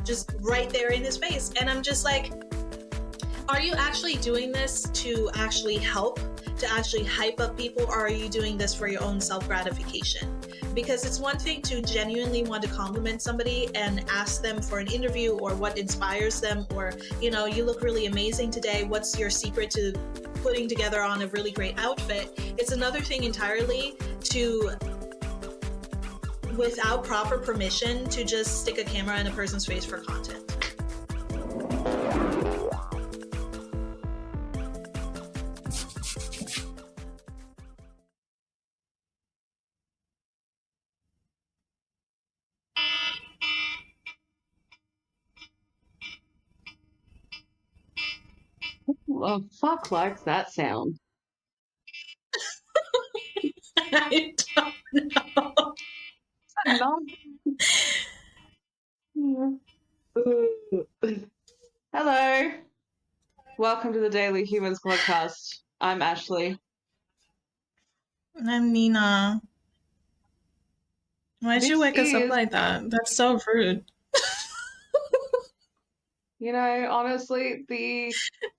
just right there in his face. And I'm just like, are you actually doing this to actually help, to actually hype up people, or are you doing this for your own self-gratification? Because it's one thing to genuinely want to compliment somebody and ask them for an interview or what inspires them, or, you know, you look really amazing today. What's your secret to putting together on a really great outfit? It's another thing entirely to, without proper permission, to just stick a camera in a person's face for content. Well, fuck likes that sound. I don't know. Hello. Welcome to the Daily Humans podcast. I'm Ashley. I'm Nina. Why'd you wake us up like that? That's so rude. You know, honestly, the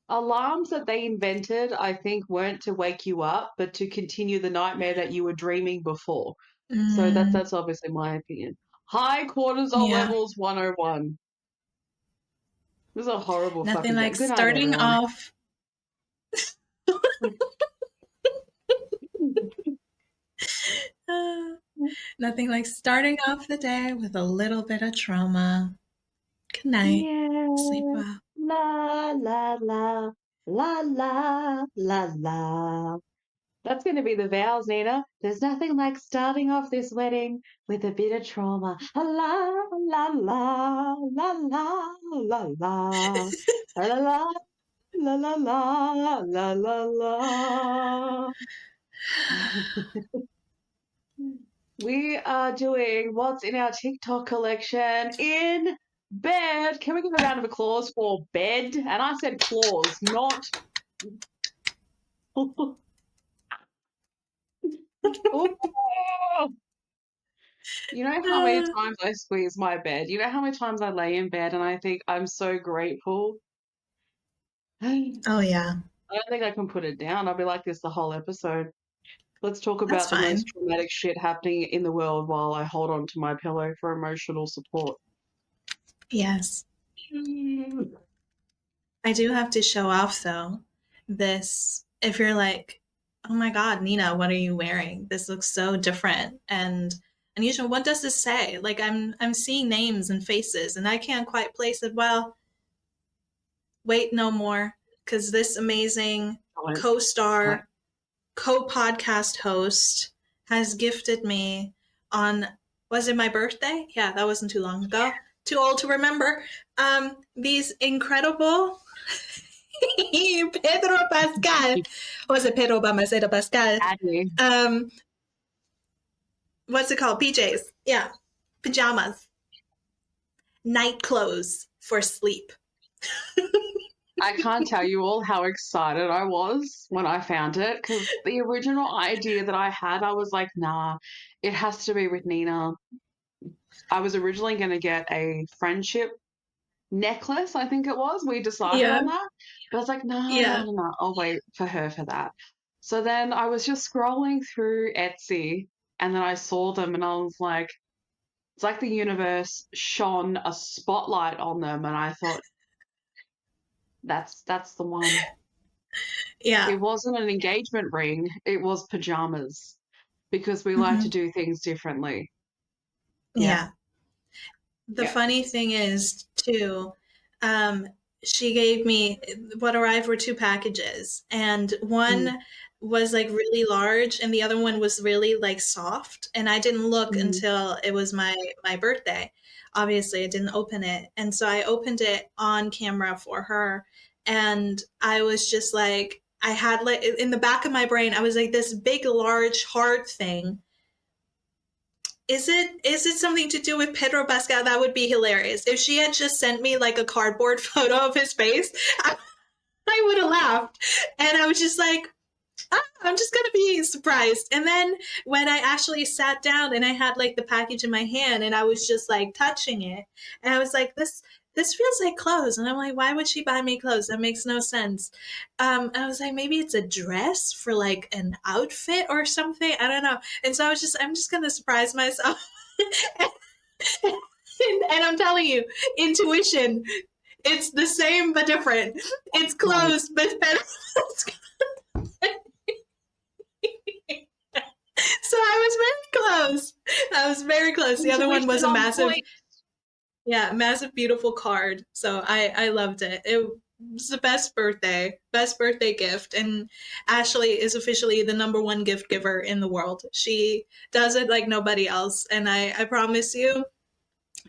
alarms that they invented, I think, weren't to wake you up, but to continue the nightmare that you were dreaming before. So that's obviously my opinion. High cortisol levels 101. This is a horrible Nothing fucking like Good night, starting everyone. off. Nothing like starting off the day with a little bit of trauma. Good night. Yeah. Sleep well. La la la la la la la. That's going to be the vows, Nina. There's nothing like starting off this wedding with a bit of trauma. La la la la la la la la la la la la la la la. We are doing what's in our TikTok collection in bed. Can we give a round of applause for bed? And I said claws, not. You know how many times I squeeze my bed? You know how many times I lay in bed and I think I'm so grateful? Oh, yeah. I don't think I can put it down. I'll be like this the whole episode. Let's talk about the most traumatic shit happening in the world while I hold on to my pillow for emotional support. Yes. I do have to show off, though, this. If you're like, oh my God, Nina, what are you wearing? This looks so different and unusual. What does this say? Like, I'm seeing names and faces, and I can't quite place it. Well, wait no more, because this amazing co-star, co-podcast host has gifted me on, was it my birthday? Yeah, that wasn't too long ago. Too old to remember. These incredible Pedro Pascal. Was it Pedro Bamaceda Pascal? What's it called? PJs. Yeah. Pajamas. Night clothes for sleep. I can't tell you all how excited I was when I found it, because the original idea that I had, I was like, nah, it has to be with Nina. I was originally going to get a friendship necklace, I think it was. We decided on that. But I was like, no, I'll wait for her for that. So then I was just scrolling through Etsy, and then I saw them, and I was like, it's like the universe shone a spotlight on them, and I thought, that's the one. Yeah. It wasn't an engagement ring, it was pajamas, because we like to do things differently. Yeah. The funny thing is, too, she gave me, what arrived were 2 packages, and one was like really large and the other one was really like soft, and I didn't look until it was my birthday. Obviously I didn't open it, and so I opened it on camera for her, and I was just like, I had like in the back of my brain, I was like, this big large hard thing, is it something to do with Pedro Pascal? That would be hilarious. If she had just sent me like a cardboard photo of his face, I would have laughed. And I was just like, I'm just gonna be surprised. And then when I actually sat down and I had like the package in my hand and I was just like touching it, and I was like, this feels like clothes. And I'm like, why would she buy me clothes? That makes no sense. And I was like, maybe it's a dress for like an outfit or something. I don't know. And so I'm just gonna surprise myself. And I'm telling you, intuition, it's the same but different. It's Right. clothes, but better. So I was very close. I was very close. The other one was Intuition a on massive, point. yeah, massive, beautiful card. So I loved it. It was the best birthday gift. And Ashley is officially the number one gift giver in the world. She does it like nobody else. And I promise you,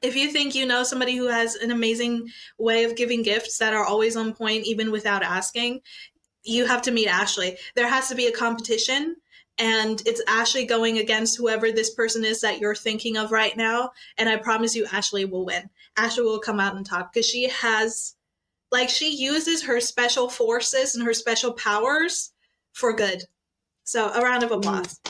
if you think you know somebody who has an amazing way of giving gifts that are always on point, even without asking, you have to meet Ashley. There has to be a competition, and it's Ashley going against whoever this person is that you're thinking of right now. And I promise you, Ashley will win. Ashley will come out and talk because she has, like, she uses her special forces and her special powers for good. So, a round of Mm. applause.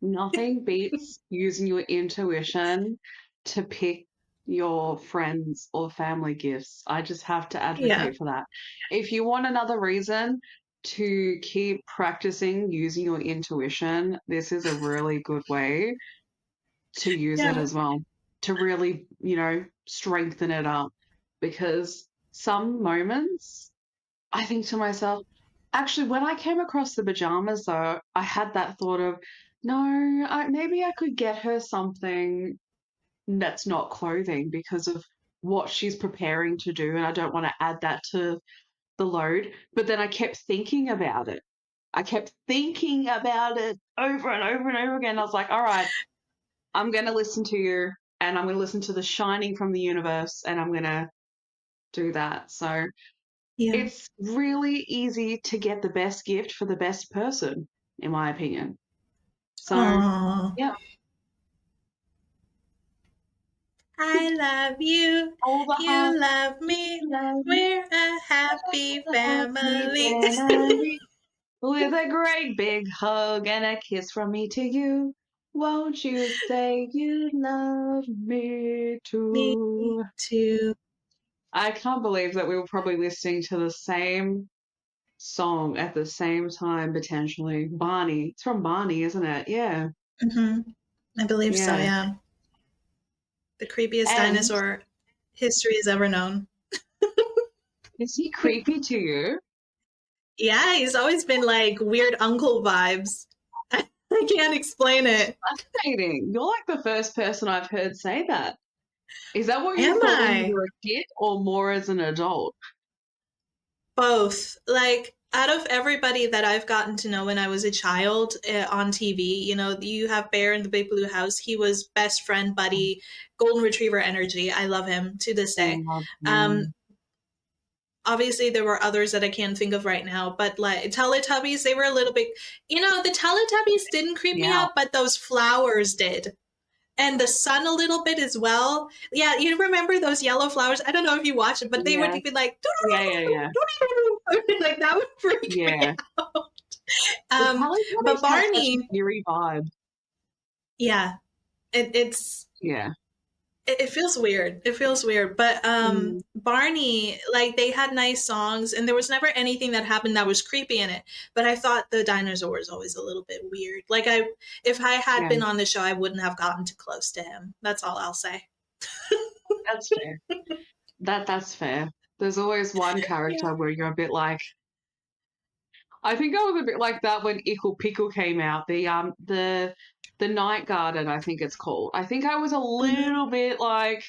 Nothing beats using your intuition to pick your friends or family gifts. I just have to Yeah. advocate for that. If you want another reason to keep practicing using your intuition, this is a really good way to use it Yeah. as well, to really, strengthen it up. Because some moments I think to myself, actually, when I came across the pajamas, though, I had that thought of, no, maybe I could get her something that's not clothing because of what she's preparing to do, and I don't want to add that to the load. But then I kept thinking about it. I kept thinking about it over and over and over again. I was like, all right, I'm going to listen to you, and I'm going to listen to the shining from the universe, and I'm going to do that. So Yeah. it's really easy to get the best gift for the best person, in my opinion. So, Aww. yeah, I love you. all the You heart, love you me. love me, We're a happy a happy family. family, with a great big hug and a kiss from me to you. Won't you say you love me Me too? too. I can't believe that we were probably listening to the same song at the same time, potentially. Barney. It's from Barney, isn't it? Yeah. Hmm. I believe so, Yeah. yeah. The creepiest And dinosaur history has ever known. is he creepy to you? Yeah, he's always been like weird uncle vibes. I can't explain it. Fascinating. You're like the first person I've heard say that. Is that what you Am thought when you I? were a kid or more as an adult? Both. Like, out of everybody that I've gotten to know when I was a child on TV, you know, you have Bear in the Big Blue House. He was best friend, buddy, golden retriever energy. I love him to this I day. love Um, him. Obviously, there were others that I can't think of right now, but like Teletubbies, they were a little bit, you know, the Teletubbies didn't creep me Yeah. out, but those flowers did. And the sun a little bit as well. Yeah, you remember those yellow flowers? I don't know if you watched it, but they would Yeah. be like, Yeah. Yeah. Yeah. like that would freak me Yeah. out. The But Teletubbies have such Barney, an eerie vibe. yeah, it's Yeah. it feels weird. It feels weird. But Mm. Barney, like they had nice songs, and there was never anything that happened that was creepy in it. But I thought the dinosaur was always a little bit weird. Like if I had Yeah. been on the show, I wouldn't have gotten too close to him. That's all I'll say. That's fair. That's fair. There's always one Yeah. character where you're a bit like, I think I was a bit like that when Ickle Pickle came out. The Night Garden, I think it's called. I think I was a Mhm. little bit like,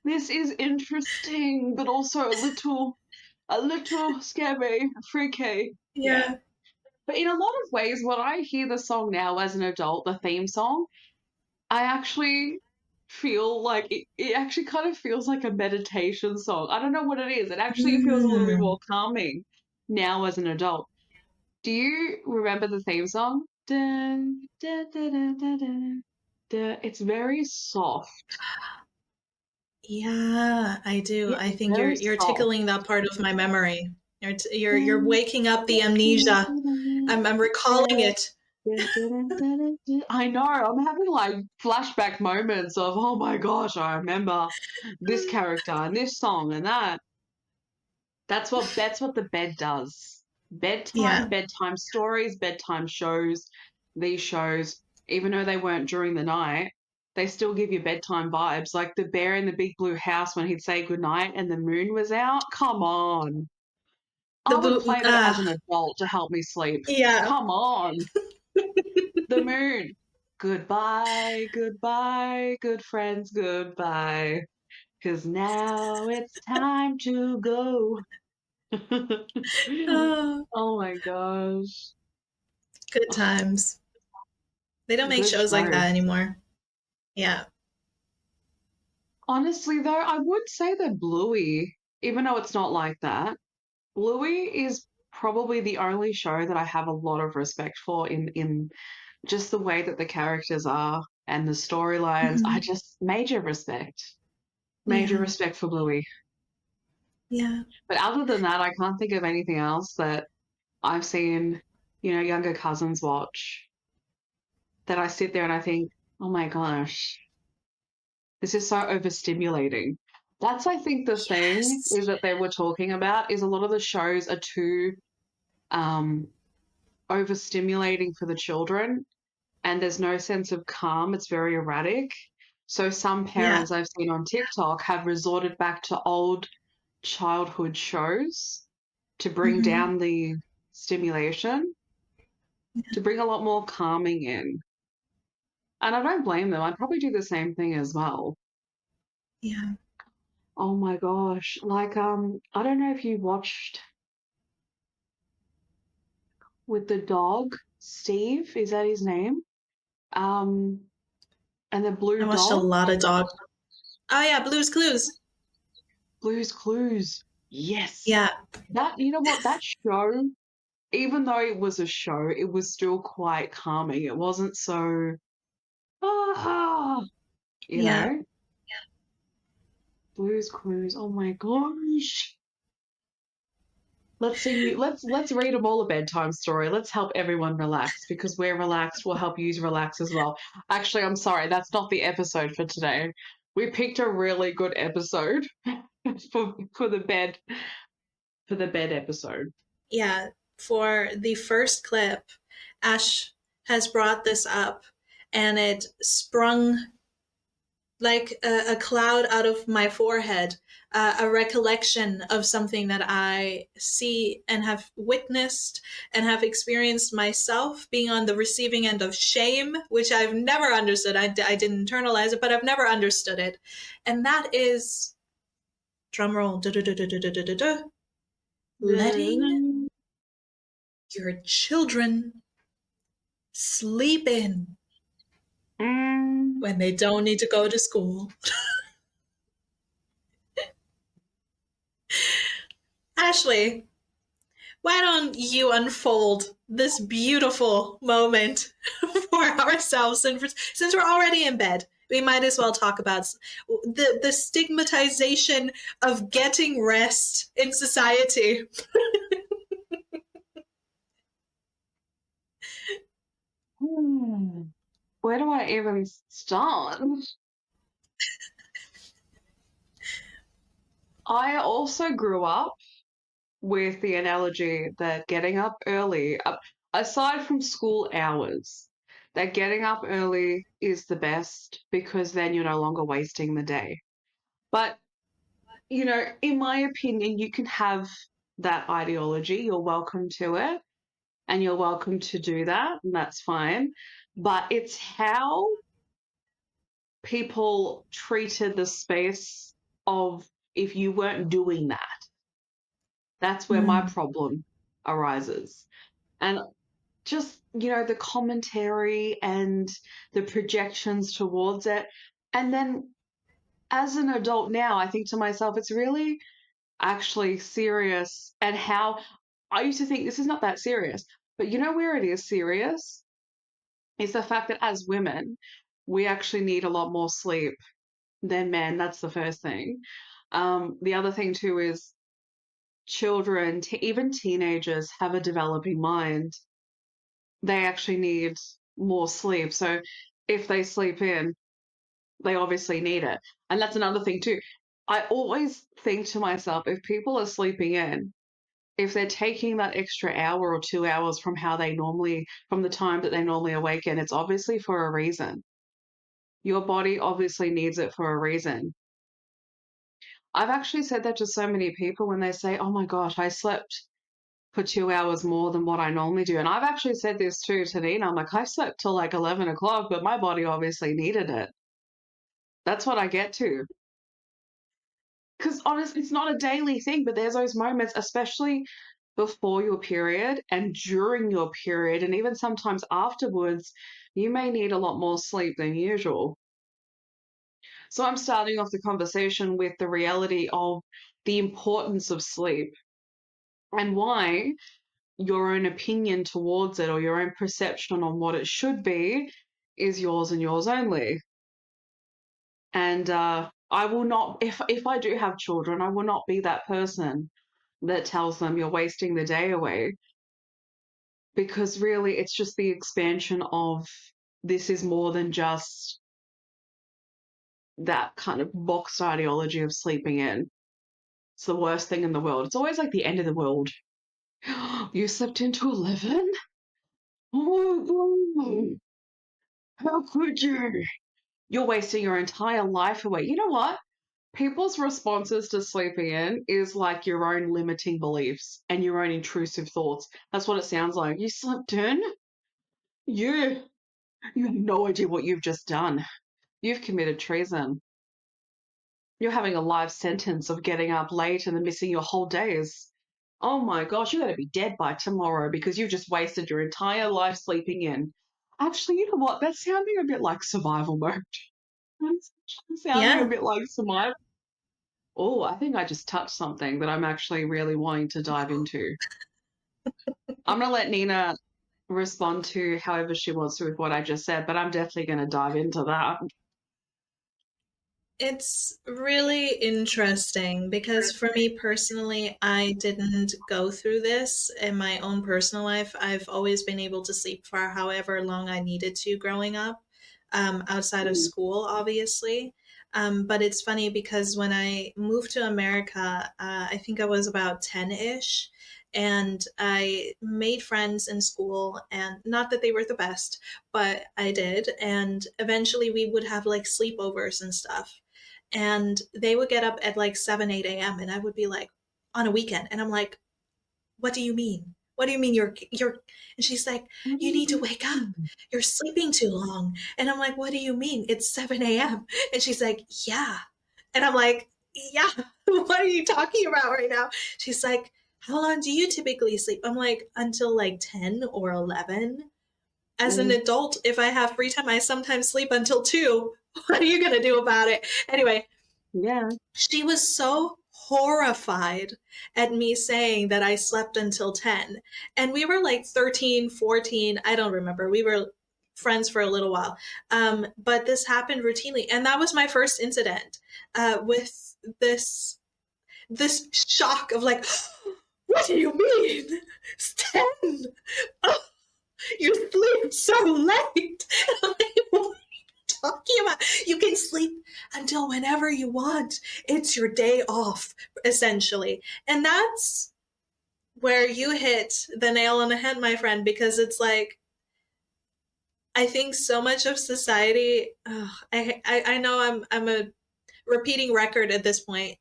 this is interesting, but also a little scary, freaky. Yeah. Yeah. But in a lot of ways, when I hear the song now as an adult, the theme song, I actually feel like it actually kind of feels like a meditation song. I don't know what it is. It actually feels a little bit Mm. more calming now as an adult. Do you remember the theme song? Dun, dun, dun, dun, dun, dun, dun. It's very soft. Yeah, I do. Yeah, I think very you're soft. tickling that part of my memory. You're waking up the amnesia. I'm recalling it. I know. I'm having like flashback moments of, oh my gosh, I remember this character and this song and that. That's what the bed does. Yeah. Bedtime stories, bedtime shows, these shows, even though they weren't during the night, they still give you bedtime vibes. Like the bear in the big blue house when he'd say goodnight and the moon was out. Come on. The I would boot. play that as an adult to help me sleep. Yeah. Come on. The moon. Goodbye, goodbye, good friends, goodbye. 'Cause now it's time to go. Oh, Oh my gosh. good Oh, times. They don't make good shows like show. that anymore. Yeah. Honestly, though, I would say that Bluey, even though it's not like that, Bluey is probably the only show that I have a lot of respect for in just the way that the characters are and the storylines. I Hmm. just major respect. Major Yeah. respect for Bluey. Yeah. But other than that, I can't think of anything else that I've seen, younger cousins watch that I sit there and I think, oh my gosh, this is so overstimulating. That's, I think, the thing Yes. is that they were talking about is a lot of the shows are too um, overstimulating for the children, and there's no sense of calm. It's very erratic. So some Yeah. parents I've seen on TikTok have resorted back to old childhood shows to bring Hmm. down the stimulation, to bring a lot more calming in. And I don't blame them. I'd probably do the same thing as well. Yeah. Oh my gosh. Like, I don't know if you watched with the dog, Steve, is that his name? Um, and the I blue watched a dog, lot of dog. Oh yeah, Blue's Clues. Blue's Clues. Yes. Yeah. You know what, that show, even though it was a show, it was still quite calming. It wasn't so, ah, you Yeah. know, Blue's Clues. Oh my gosh. Let's sing you. Let's read them all a bedtime story. Let's help everyone relax because we're relaxed. We'll help you relax as well. Actually, I'm sorry, that's not the episode for today. We picked a really good episode for the bed episode. Yeah. For the first clip, Ash has brought this up and it sprung like a cloud out of my forehead, a recollection of something that I see and have witnessed and have experienced myself, being on the receiving end of shame, which I've never understood. I didn't internalize it, but I've never understood it. And that is, drumroll, letting your children sleep in Mm. when they don't need to go to school. Ashley, why don't you unfold this beautiful moment for ourselves? And since we're already in bed, we might as well talk about the stigmatization of getting rest in society. Hmm. Where do I even start? I also grew up with the analogy that getting up early, aside from school hours, that getting up early is the best because then you're no longer wasting the day. But, in my opinion, you can have that ideology. You're welcome to it and you're welcome to do that, and that's fine. But it's how people treated the space of if you weren't doing that. That's where my Mm, problem arises. And just, the commentary and the projections towards it. And then as an adult now, I think to myself, it's really actually serious. And how I used to think this is not that serious, but you know where it is serious? Is the fact that as women, we actually need a lot more sleep than men. That's the first thing. The other thing too is children, even teenagers, have a developing mind. They actually need more sleep. So if they sleep in, they obviously need it. And that's another thing too. I always think to myself, if people are sleeping in, if they're taking that extra hour or 2 hours from the time that they normally awaken, it's obviously for a reason. Your body obviously needs it for a reason. I've actually said that to so many people when they say, oh my gosh, I slept for 2 hours more than what I normally do. And I've actually said this too to Nina. I'm like, I slept till like 11 o'clock, but my body obviously needed it. That's what I get to. Because honestly, it's not a daily thing, but there's those moments, especially before your period and during your period, and even sometimes afterwards, you may need a lot more sleep than usual. So I'm starting off the conversation with the reality of the importance of sleep and why your own opinion towards it or your own perception on what it should be is yours and yours only. And I will not, if I do have children, I will not be that person that tells them you're wasting the day away, because really it's just the expansion of this is more than just that kind of boxed ideology of sleeping in. It's the worst thing in the world. It's always like the end of the world. You slept into 11? Oh my God. How could you? You're wasting your entire life away. You know what? People's responses to sleeping in is like your own limiting beliefs and your own intrusive thoughts. That's what it sounds like. You slept in? You, you have no idea what you've just done. You've committed treason. You're having a life sentence of getting up late and then missing your whole days. Oh my gosh, you're going to be dead by tomorrow because you've just wasted your entire life sleeping in. Actually, you know what? That's sounding a bit like survival mode. It's sounding a Yeah. bit like survival. Oh, I think I just touched something that I'm actually really wanting to dive into. I'm going to let Nina respond to however she wants to with what I just said, but I'm definitely going to dive into that. It's really interesting because for me personally, I didn't go through this in my own personal life. I've always been able to sleep for however long I needed to growing up, outside of Mm, school, obviously. But it's funny because when I moved to America, I think I was about 10-ish. And I made friends in school, and not that they were the best, but I did. And eventually we would have like sleepovers and stuff, and they would get up at like 7 8 a.m. and I would be like, on a weekend, and I'm like, what do you mean, what do you mean you're and she's like, you need to wake up, you're sleeping too long. And I'm like, what do you mean, it's 7 a.m.? And she's like, yeah. And I'm like, yeah. What are you talking about right now? She's like, how long do you typically sleep? I'm like, until like 10 or 11. As an mm, adult, if I have free time, I sometimes sleep until 2. What are you going to do about it? Anyway, yeah. she was so horrified at me saying that I slept until 10. And we were like 13, 14. I don't remember. We were friends for a little while. But this happened routinely. And that was my first incident with this shock of like, what do you mean? It's 10. Oh, you sleep so late. I'm like, what talking about? You can sleep until whenever you want. It's your day off, essentially. And that's where you hit the nail on the head, my friend, because it's like, I think so much of society, I know I'm a repeating record at this point,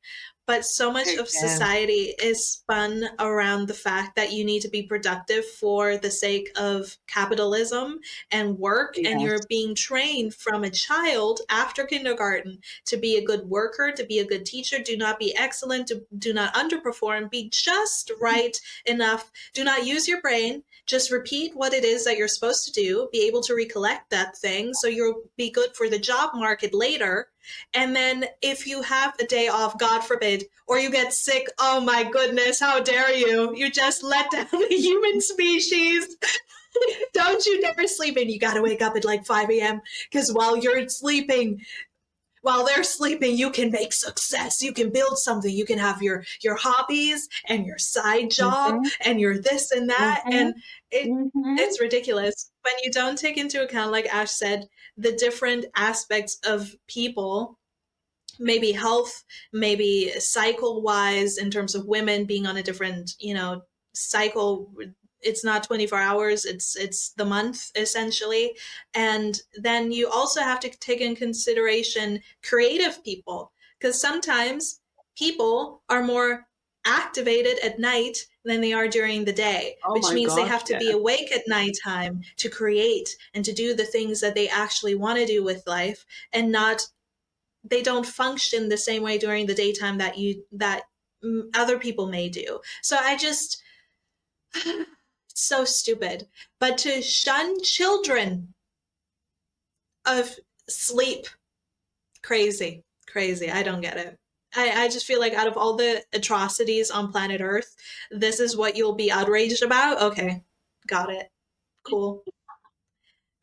but so much Who of cares? society is spun around the fact that you need to be productive for the sake of capitalism and work, and Yes. you're being trained from a child after kindergarten to be a good worker, to be a good teacher, do not be excellent, do not underperform, be just right enough, do not use your brain, just repeat what it is that you're supposed to do, be able to recollect that thing so you'll be good for the job market later. And then if you have a day off, God forbid, or you get sick, oh my goodness, how dare you? You just let down the human species. Don't you dare sleep in. You got to wake up at like 5 a.m. because while you're sleeping, while they're sleeping, you can make success. You can build something. You can have your hobbies and your side job Mm-hmm. and your this and that. Mm-hmm. And it's Mm-hmm. ridiculous when you don't take into account, like Ash said, the different aspects of people, maybe health, maybe cycle wise, in terms of women being on a different, cycle. It's not 24 hours, it's the month essentially. And then you also have to take in consideration creative people, because sometimes people are more activated at night than they are during the day, Oh which my means they gosh, have to be yes. awake at nighttime to create and to do the things that they actually want to do with life, and not, they don't function the same way during the daytime that other people may do. So I just, it's so stupid. But to shun children of sleep, crazy, crazy. I don't get it. I just feel like out of all the atrocities on planet Earth, this is what you'll be outraged about. Okay, got it. Cool.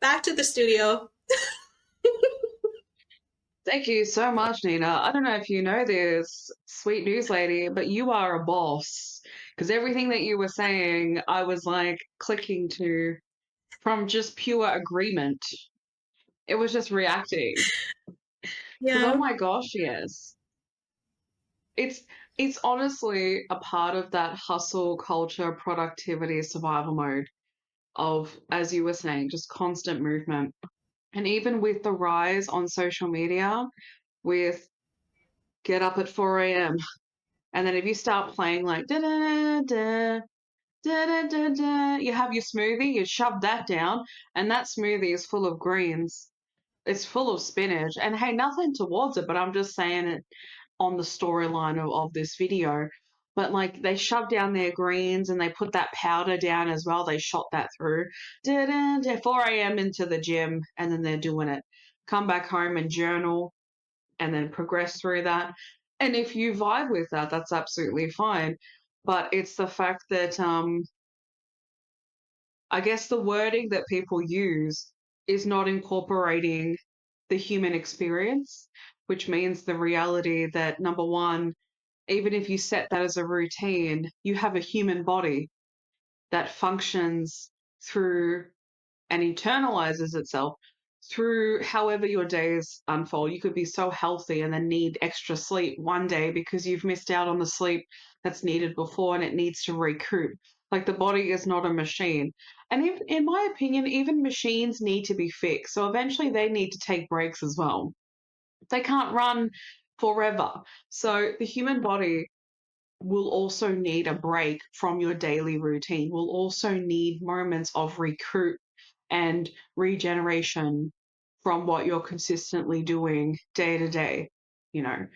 Back to the studio. Thank you so much, Nina. I don't know if you know this, sweet news lady, but you are a boss. Because everything that you were saying, I was like clicking to from just pure agreement. It was just reacting. Because oh Yeah. my gosh, yes. It's it's honestly a part of that hustle culture, productivity, survival mode of, as you were saying, just constant movement. And even with the rise on social media, with get up at 4 a.m. And then if you start playing like da da da da da da da, you have your smoothie, you shove that down, and that smoothie is full of greens. It's full of spinach. And hey, nothing towards it, but I'm just saying it on the storyline of this video. But like they shove down their greens and they put that powder down as well. They shot that through. Da, da, da, 4 a.m. into the gym and then they're doing it. Come back home and journal and then progress through that. And if you vibe with that, that's absolutely fine. But it's the fact that I guess the wording that people use is not incorporating the human experience, which means the reality that number one, even if you set that as a routine, you have a human body that functions through and internalizes itself through however your days unfold. You could be so healthy and then need extra sleep one day because you've missed out on the sleep that's needed before and it needs to recoup. Like the body is not a machine. And if, in my opinion, even machines need to be fixed. So eventually they need to take breaks as well. They can't run forever. So the human body will also need a break from your daily routine, will also need moments of recoup and regeneration from what you're consistently doing day to day. You know,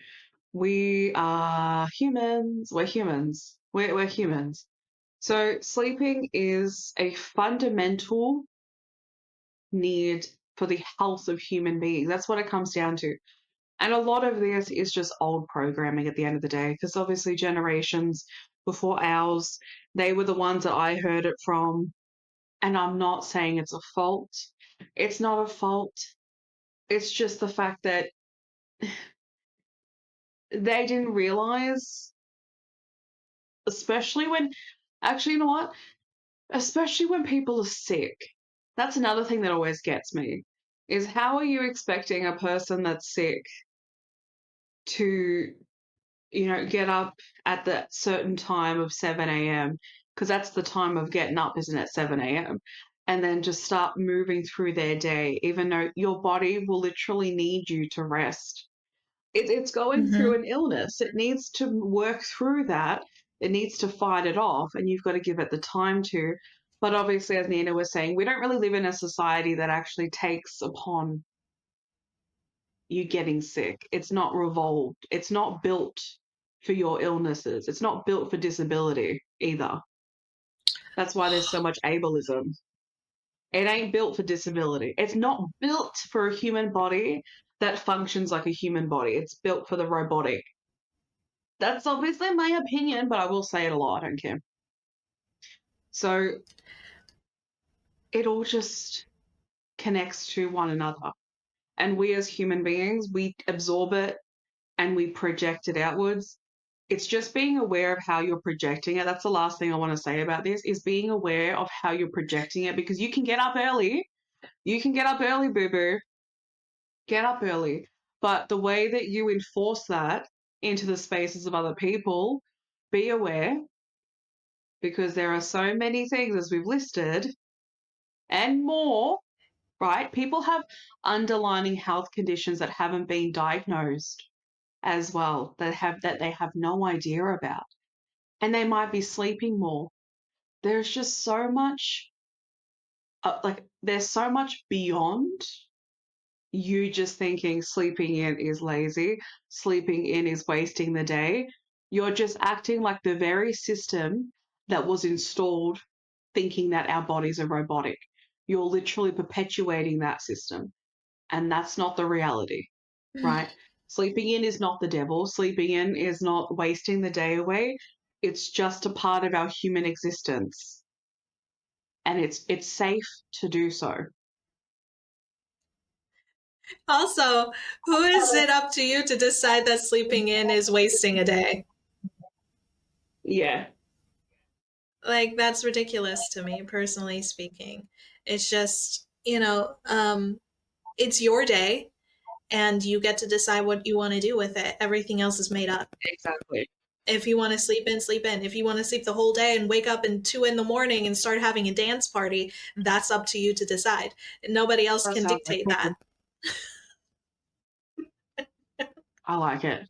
we are humans, we're humans, we're humans. So, sleeping is a fundamental need for the health of human beings. That's what it comes down to. And a lot of this is just old programming at the end of the day, because obviously generations before ours, they were the ones that I heard it from. And I'm not saying it's a fault. It's not a fault. It's just the fact that they didn't realize, especially when, actually, you know what? Especially when people are sick. That's another thing that always gets me is how are you expecting a person that's sick to get up at that certain time of 7 a.m. because that's the time of getting up, isn't it? 7 a.m. And then just start moving through their day, even though your body will literally need you to rest. It's going through Mm-hmm. an illness. It needs to work through that. It needs to fight it off, and you've got to give it the time to. But obviously, as Nina was saying, we don't really live in a society that actually takes upon you getting sick. It's not revolved. It's not built for your illnesses. It's not built for disability either. That's why there's so much ableism. It ain't built for disability. It's not built for a human body that functions like a human body. It's built for the robotic. That's obviously my opinion, but I will say it a lot. I don't care. So it all just connects to one another. And we as human beings, we absorb it and we project it outwards. It's just being aware of how you're projecting it. That's the last thing I want to say about this is being aware of how you're projecting it, because you can get up early. You can get up early, boo boo. Get up early. But the way that you enforce that into the spaces of other people, be aware, because there are so many things, as we've listed, and more, right? People have underlying health conditions that haven't been diagnosed as well, that they have no idea about. And they might be sleeping more. There's just so much, there's so much beyond you just thinking sleeping in is lazy, sleeping in is wasting the day. You're just acting like the very system that was installed thinking that our bodies are robotic. You're literally perpetuating that system. And that's not the reality, right? Sleeping in is not the devil. Sleeping in is not wasting the day away. It's just a part of our human existence. And it's safe to do so. Also, who is it up to you to decide that sleeping in is wasting a day? Yeah, Like, that's ridiculous to me, personally speaking. It's just, it's your day and you get to decide what you want to do with it. Everything else is made up. exactly. If you want to sleep in, sleep in. If you want to sleep the whole day and wake up in 2 a.m. and start having a dance party, that's up to you to decide. Nobody else That can sounds like dictate fun. that. I like it.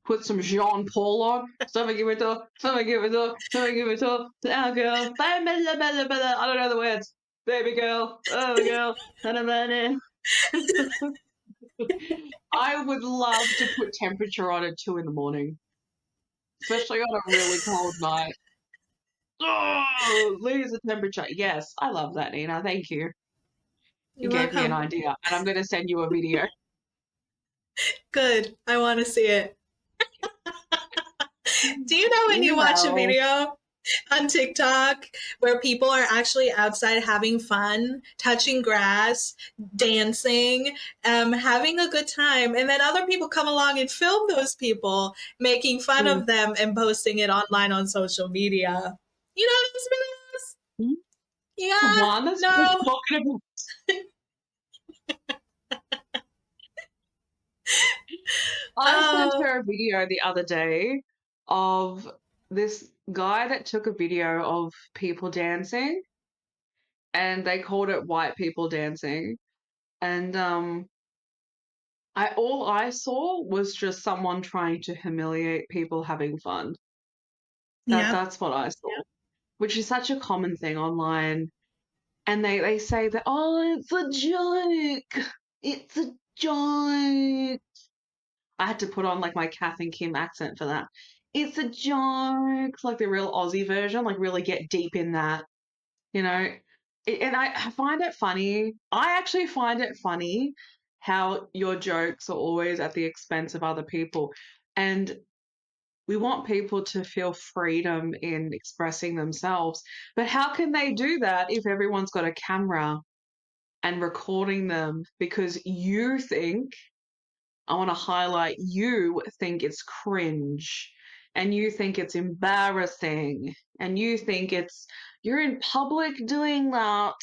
Put some Jean Paul on. Something give it up. Something give it up. Something give it up. Our girl. I don't know the words. Baby girl. Oh girl. I would love to put temperature on at 2 in the morning, especially on a really cold night. Oh, lose the temperature. Yes, I love that, Nina. Thank you. You You're gave me an welcome. idea, and I'm going to send you a video. Good. I want to see it. Do you know when You you watch a will. video on TikTok where people are actually outside having fun, touching grass, dancing, having a good time, and then other people come along and film those people, making fun Mm. of them and posting it online on social media? You know those videos? Mm. The Yeah, one that's no. talking about. I sent Oh, her a video the other day of this guy that took a video of people dancing, and they called it white people dancing. And I all I saw was just someone trying to humiliate people having fun. yeah. That's what I saw, which is such a common thing online. And they say that, oh, it's a joke. It's a joke. I had to put on like my Kath and Kim accent for that. It's a joke, like the real Aussie version, like really get deep in that, you know. And I find it funny. I actually find it funny how your jokes are always at the expense of other people. And we want people to feel freedom in expressing themselves. But how can they do that if everyone's got a camera and recording them because you think, I want to highlight, you think it's cringe and you think it's embarrassing and you think you're in public doing that,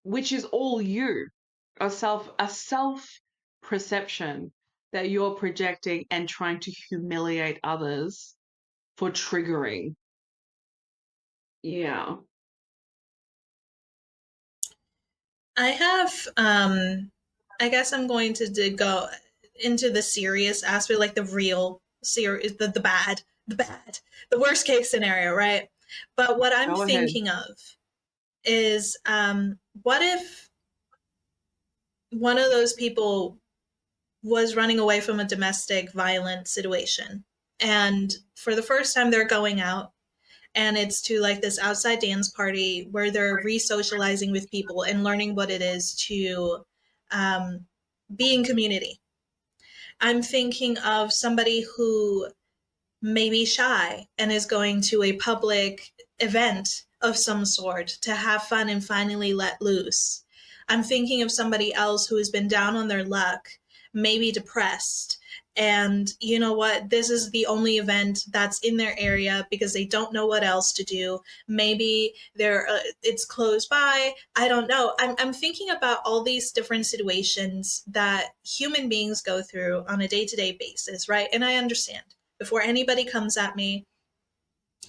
which is all you, a self perception that you're projecting and trying to humiliate others for triggering. Yeah. I have, I guess I'm going to go into the serious aspect, like the real serious, the bad, the worst case scenario, right? But what I'm Go ahead. thinking of is, what if one of those people was running away from a domestic violent situation, and for the first time they're going out, and it's to like this outside dance party where they're re-socializing with people and learning what it is to um, be in community. I'm thinking of somebody who may be shy and is going to a public event of some sort to have fun and finally let loose. I'm thinking of somebody else who has been down on their luck, maybe depressed. And you know what? This is the only event that's in their area because they don't know what else to do. Maybe it's close by. I don't know. I'm thinking about all these different situations that human beings go through on a day-to-day basis, right? And I understand. Before anybody comes at me,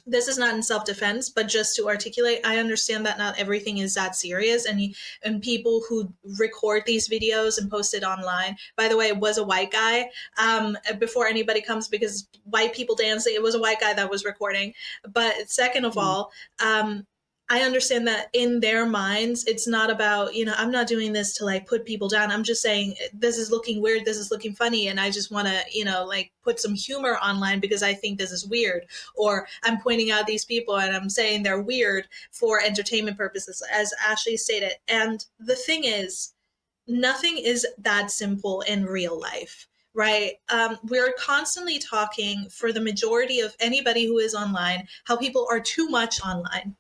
this is not in self-defense, but just to articulate, I understand that not everything is that serious, and people who record these videos and post it online, by the way, it was a white guy, before anybody comes, because white people dancing, it was a white guy that was recording. But second of all, I understand that in their minds, it's not about, I'm not doing this to like put people down. I'm just saying this is looking weird. This is looking funny. And I just want to, like put some humor online because I think this is weird. Or I'm pointing out these people and I'm saying they're weird for entertainment purposes, as Ashley stated. And the thing is, nothing is that simple in real life. Right. We're constantly talking, for the majority of anybody who is online, how people are too much online,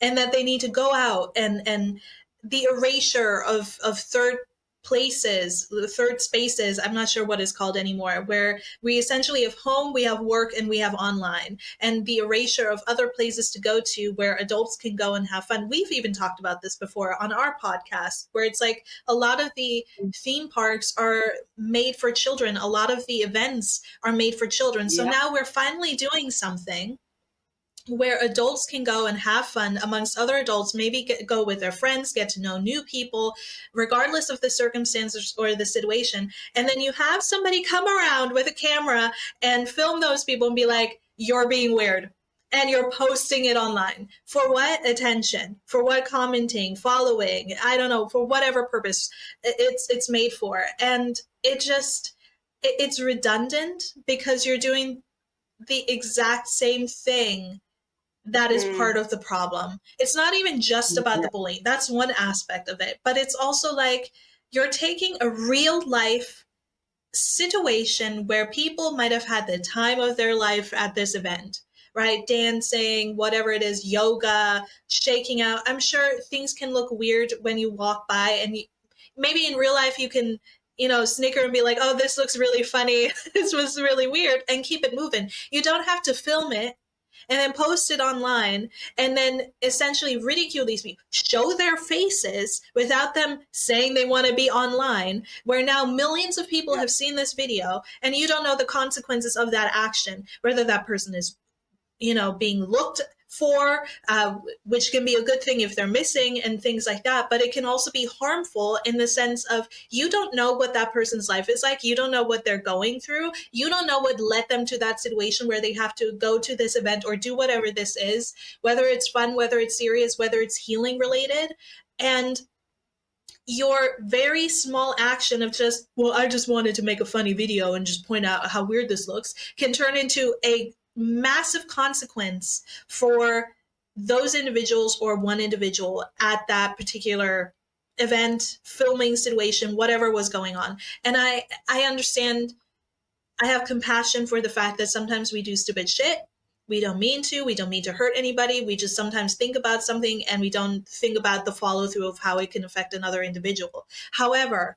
and that they need to go out, and the erasure of third places, the third spaces, I'm not sure what it's called anymore, where we essentially have home, we have work, and we have online, and the erasure of other places to go to where adults can go and have fun. We've even talked about this before on our podcast, where it's like a lot of the theme parks are made for children, a lot of the events are made for children. So Yeah. now we're finally doing something where adults can go and have fun amongst other adults, maybe go with their friends, get to know new people, regardless of the circumstances or the situation. And then you have somebody come around with a camera and film those people and be like, you're being weird. And you're posting it online. For what? Attention. For what? Commenting, following, I don't know, for whatever purpose it's made for. And it's redundant because you're doing the exact same thing that is part of the problem. It's not even just about Yeah. the bullying. That's one aspect of it. But it's also like you're taking a real life situation where people might have had the time of their life at this event, right? Dancing, whatever it is, yoga, shaking out. I'm sure things can look weird when you walk by, and maybe in real life you can, snicker and be like, oh, this looks really funny. This was really weird, and keep it moving. You don't have to film it and then post it online and then essentially ridicule these people, show their faces without them saying they want to be online, where now millions of people have seen this video and you don't know the consequences of that action, whether that person is, being looked for, which can be a good thing if they're missing and things like that. But it can also be harmful in the sense of you don't know what that person's life is like. You don't know what they're going through. You don't know what led them to that situation where they have to go to this event or do whatever this is, whether it's fun, whether it's serious, whether it's healing related. And your very small action of just, well, I just wanted to make a funny video and just point out how weird this looks, can turn into a massive consequence for those individuals or one individual at that particular event, filming situation, whatever was going on. And I understand, I have compassion for the fact that sometimes we do stupid shit. We don't mean to. We don't mean to hurt anybody. We just sometimes think about something and we don't think about the follow through of how it can affect another individual. However,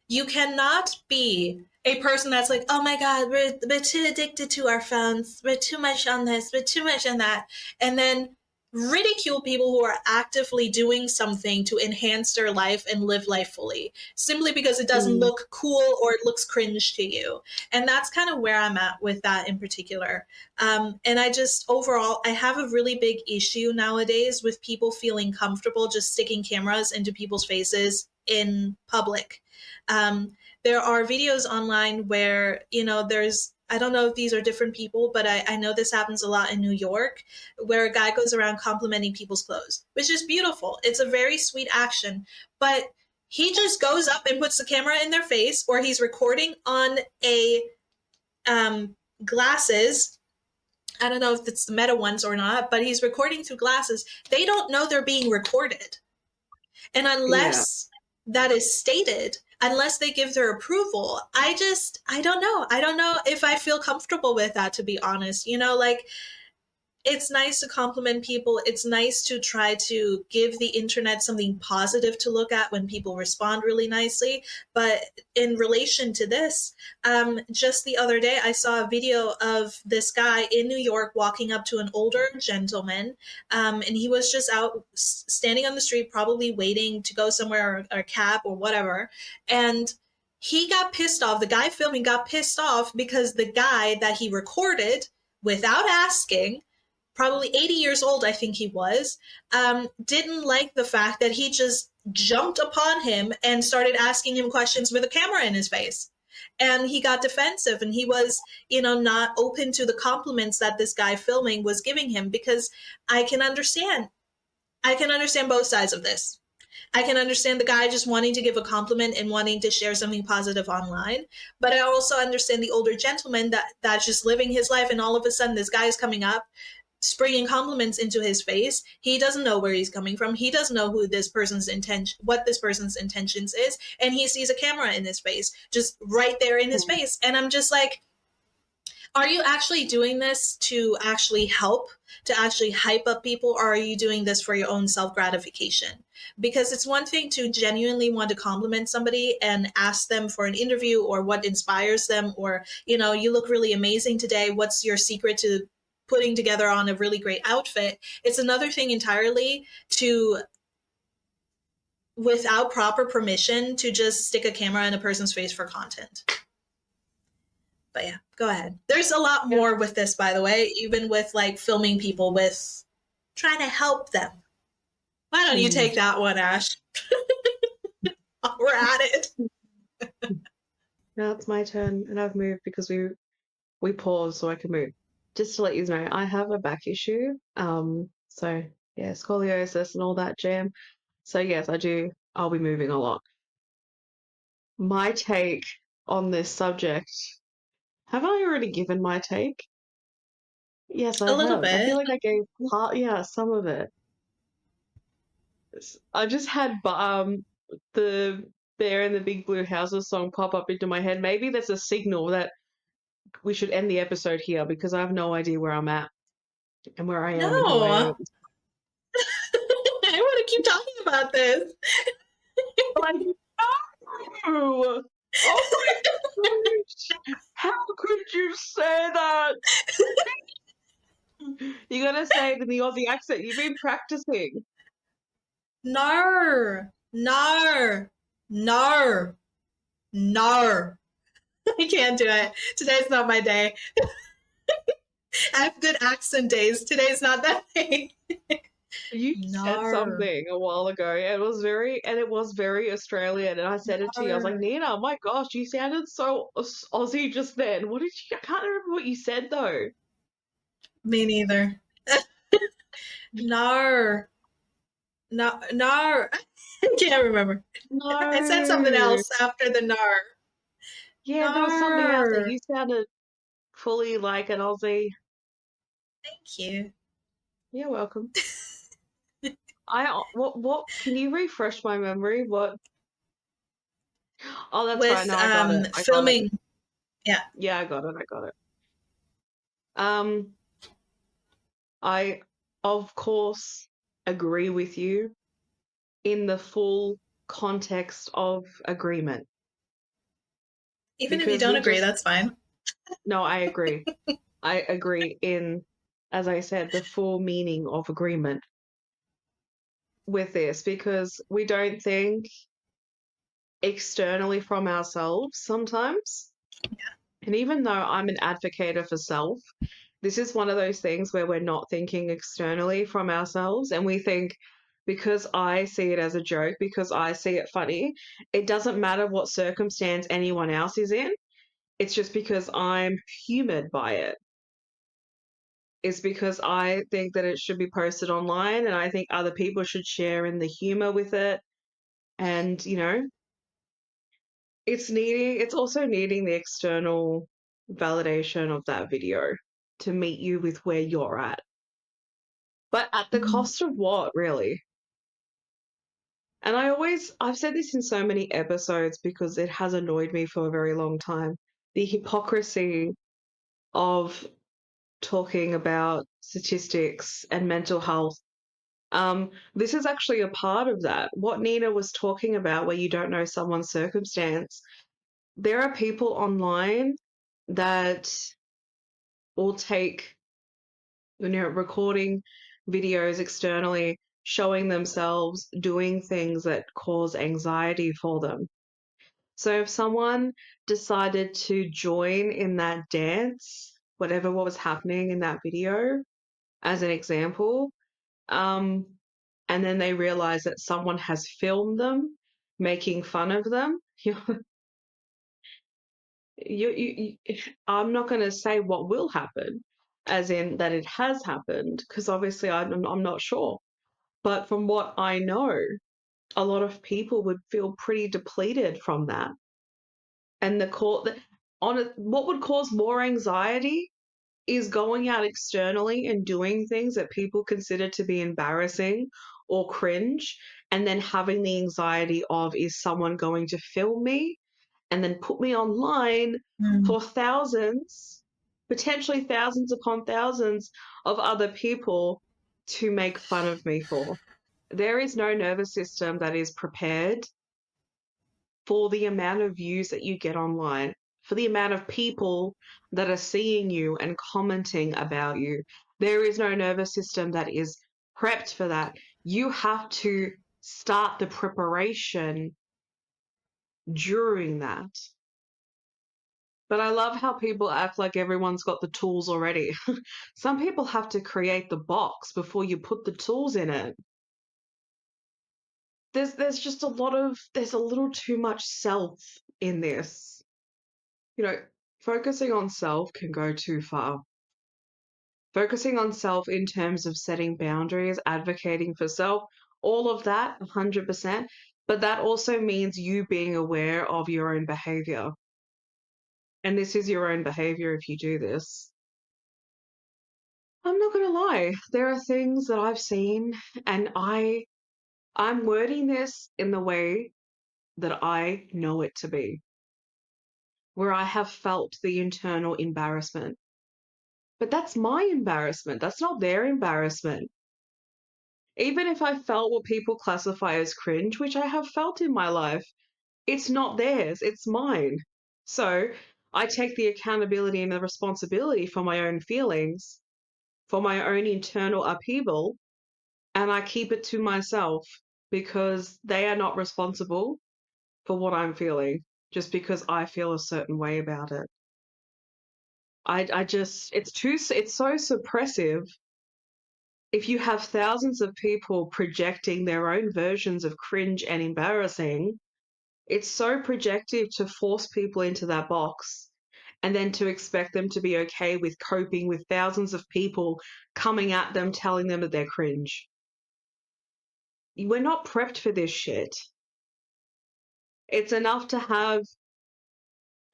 you cannot be a person that's like, oh my God, we're too addicted to our phones. We're too much on this. We're too much on that. And then ridicule people who are actively doing something to enhance their life and live life fully, simply because it doesn't look cool or it looks cringe to you. And that's kind of where I'm at with that in particular. And I just, overall, I have a really big issue nowadays with people feeling comfortable just sticking cameras into people's faces in public. There are videos online where, I don't know if these are different people, but I know this happens a lot in New York, where a guy goes around complimenting people's clothes, which is beautiful. It's a very sweet action, but he just goes up and puts the camera in their face, or he's recording on a glasses. I don't know if it's the Meta ones or not, but he's recording through glasses. They don't know they're being recorded. And unless that is stated, unless they give their approval, I don't know. I don't know if I feel comfortable with that, to be honest. it's nice to compliment people. It's nice to try to give the internet something positive to look at when people respond really nicely. But in relation to this, just the other day, I saw a video of this guy in New York walking up to an older gentleman, and he was just out standing on the street, probably waiting to go somewhere, or a cab or whatever. And he got pissed off. The guy filming got pissed off because the guy that he recorded without asking, probably 80 years old, I think he was, didn't like the fact that he just jumped upon him and started asking him questions with a camera in his face. And he got defensive, and he was, not open to the compliments that this guy filming was giving him, because I can understand. I can understand both sides of this. I can understand the guy just wanting to give a compliment and wanting to share something positive online, but I also understand the older gentleman that's just living his life, and all of a sudden this guy is coming up springing compliments into his face. He doesn't know where he's coming from. He doesn't know who this person's intention, what this person's intentions is, and he sees a camera in his face, just right there in his face. And I'm just like, are you actually doing this to actually help, to actually hype up people, or are you doing this for your own self gratification? Because it's one thing to genuinely want to compliment somebody and ask them for an interview, or what inspires them, or, you look really amazing today. What's your secret to putting together on a really great outfit? It's another thing entirely to, without proper permission, to just stick a camera in a person's face for content. But yeah, go ahead. There's a lot more with this, by the way, even with like filming people with trying to help them. Why don't you take that one, Ash? We're at it. Now it's my turn, and I've moved because we paused so I can move. Just to let you know, I have a back issue. So yeah, scoliosis and all that jam. So yes, I do. I'll be moving a lot. My take on this subject. Have I already given my take? Yes, I A little have. I feel bit. like I gave part, yeah, some of it. I just had the Bear in the Big Blue Houses song pop up into my head. Maybe that's a signal that we should end the episode here because I have no idea where I'm at and where I am and who I am. No. I want to keep talking about this. Like, no! Oh my gosh! How could you say that? You gotta say it in the Aussie accent. You've been practicing. No. No. No. No. I can't do it. Today's not my day. I have good accent days. Today's not that day. You said No. something a while ago, and it was very Australian, and I said it to you. I was like, No. Nina, oh my gosh, you sounded so Aussie just then. What did you? I can't remember what you said though. Me neither. No. No. No. I can't remember. I said something No. else after the nar. Yeah, there was something else that Nar. you sounded fully like an Aussie. Thank you. You're welcome. What can you refresh my memory? What? Oh, that's right. With No, I got it. I got it. filming. Yeah. Yeah, I got it. I got it. Um, I of course agree with you in the full context of agreement Even if you because don't we agree, just that's fine. no, I agree. I agree in, as I said, the full meaning of agreement with this because we don't think externally from ourselves sometimes. And even though I'm an advocate for self, this is one of those things where we're not thinking externally from ourselves and we think because I see it as a joke, because I see it funny, it doesn't matter what circumstance anyone else is in. It's just because I'm humored by it. It's because I think that it should be posted online and I think other people should share in the humor with it. And, it's also needing the external validation of that video to meet you with where you're at. But at the Mm. cost of what, really? And I've said this in so many episodes because it has annoyed me for a very long time. The hypocrisy of talking about statistics and mental health. This is actually a part of that. What Nina was talking about, where you don't know someone's circumstance, there are people online that will take, recording videos externally, showing themselves doing things that cause anxiety for them. So if someone decided to join in that dance, whatever what was happening in that video, as an example, and then they realize that someone has filmed them making fun of them, I'm not going to say what will happen, as in that it has happened, because obviously I'm not sure. But from what I know, a lot of people would feel pretty depleted from that. And what would cause more anxiety is going out externally and doing things that people consider to be embarrassing or cringe, and then having the anxiety of, is someone going to film me and then put me online for thousands, potentially thousands upon thousands of other people to make fun of me for? There is no nervous system that is prepared for the amount of views that you get online, for the amount of people that are seeing you and commenting about you. There is no nervous system that is prepped for that. You have to start the preparation during that. But I love how people act like everyone's got the tools already. Some people have to create the box before you put the tools in it. There's just there's a little too much self in this. Focusing on self can go too far. Focusing on self in terms of setting boundaries, advocating for self, all of that, 100%. But that also means you being aware of your own behavior. And this is your own behavior if you do this. I'm not going to lie. There are things that I've seen, and I'm wording this in the way that I know it to be, where I have felt the internal embarrassment. But that's my embarrassment. That's not their embarrassment. Even if I felt what people classify as cringe, which I have felt in my life, it's not theirs, it's mine. So I take the accountability and the responsibility for my own feelings, for my own internal upheaval, and I keep it to myself, because they are not responsible for what I'm feeling just because I feel a certain way about it. It's so suppressive. If you have thousands of people projecting their own versions of cringe and embarrassing, it's so projective to force people into that box and then to expect them to be okay with coping with thousands of people coming at them telling them that they're cringe. We're not prepped for this shit. It's enough to have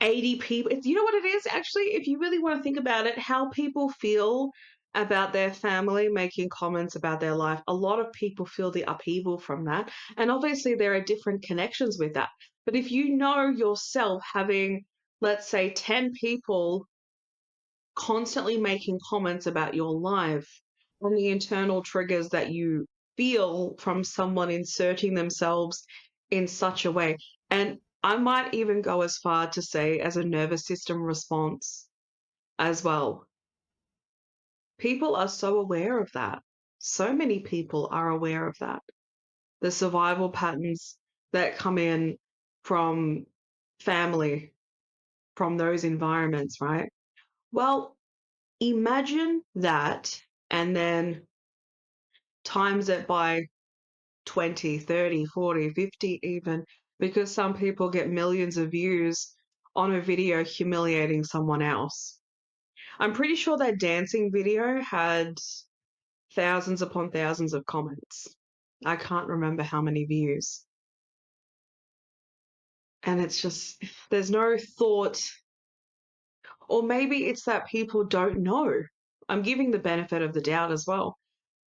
80 people. You know what it is, actually? If you really want to think about it, how people feel about their family making comments about their life, a lot of people feel the upheaval from that. And obviously, there are different connections with that. But if you know yourself having, let's say, 10 people constantly making comments about your life and the internal triggers that you feel from someone inserting themselves in such a way. And I might even go as far to say as a nervous system response as well. People are so aware of that. So many people are aware of that. The survival patterns that come in from family, from those environments, right? Well, imagine that and then times it by 20, 30, 40, 50 even, because some people get millions of views on a video humiliating someone else. I'm pretty sure that dancing video had thousands upon thousands of comments. I can't remember how many views. And it's just, there's no thought, or maybe it's that people don't know. I'm giving the benefit of the doubt as well,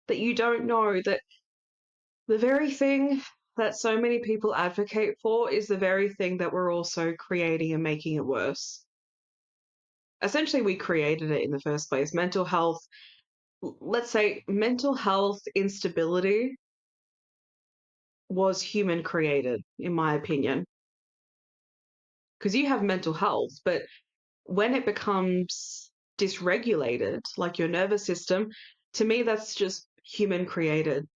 that you don't know that the very thing that so many people advocate for is the very thing that we're also creating and making it worse. essentially we created it in the first place. Mental health, let's say mental health instability was human created, in my opinion. Because you have mental health, but when it becomes dysregulated, like your nervous system, to me, that's just human created.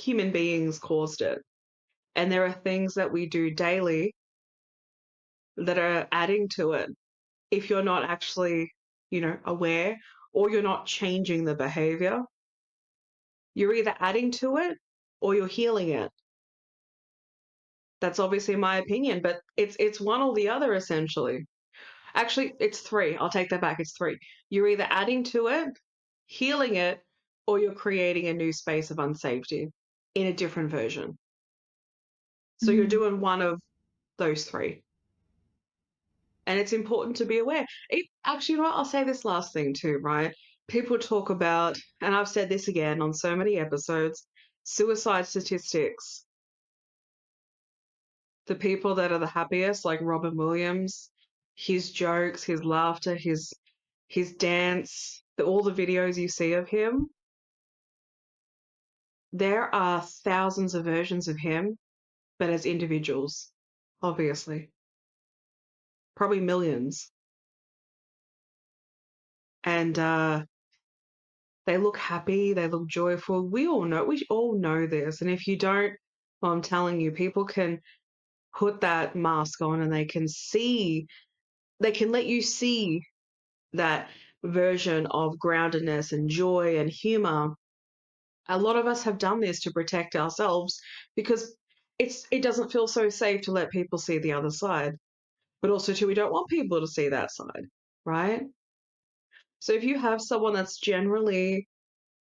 Human beings caused it. And there are things that we do daily that are adding to it if you're not actually, aware, or you're not changing the behavior. You're either adding to it or you're healing it. That's obviously my opinion, but it's one or the other essentially. Actually, it's three. I'll take that back. It's three. You're either adding to it, healing it, or you're creating a new space of unsafety in a different version. So you're doing one of those three. And it's important to be aware. Actually, you know what? I'll say this last thing too, right? People talk about, and I've said this again on so many episodes, suicide statistics. The people that are the happiest, like Robin Williams, his jokes, his laughter, his dance, all the videos you see of him, there are thousands of versions of him, but as individuals, obviously. Probably millions. And they look happy, they look joyful. We all know this. And if you don't, well, I'm telling you, people can put that mask on and they can let you see that version of groundedness and joy and humor. A lot of us have done this to protect ourselves because it doesn't feel so safe to let people see the other side. But also too, we don't want people to see that side, right? So if you have someone that's generally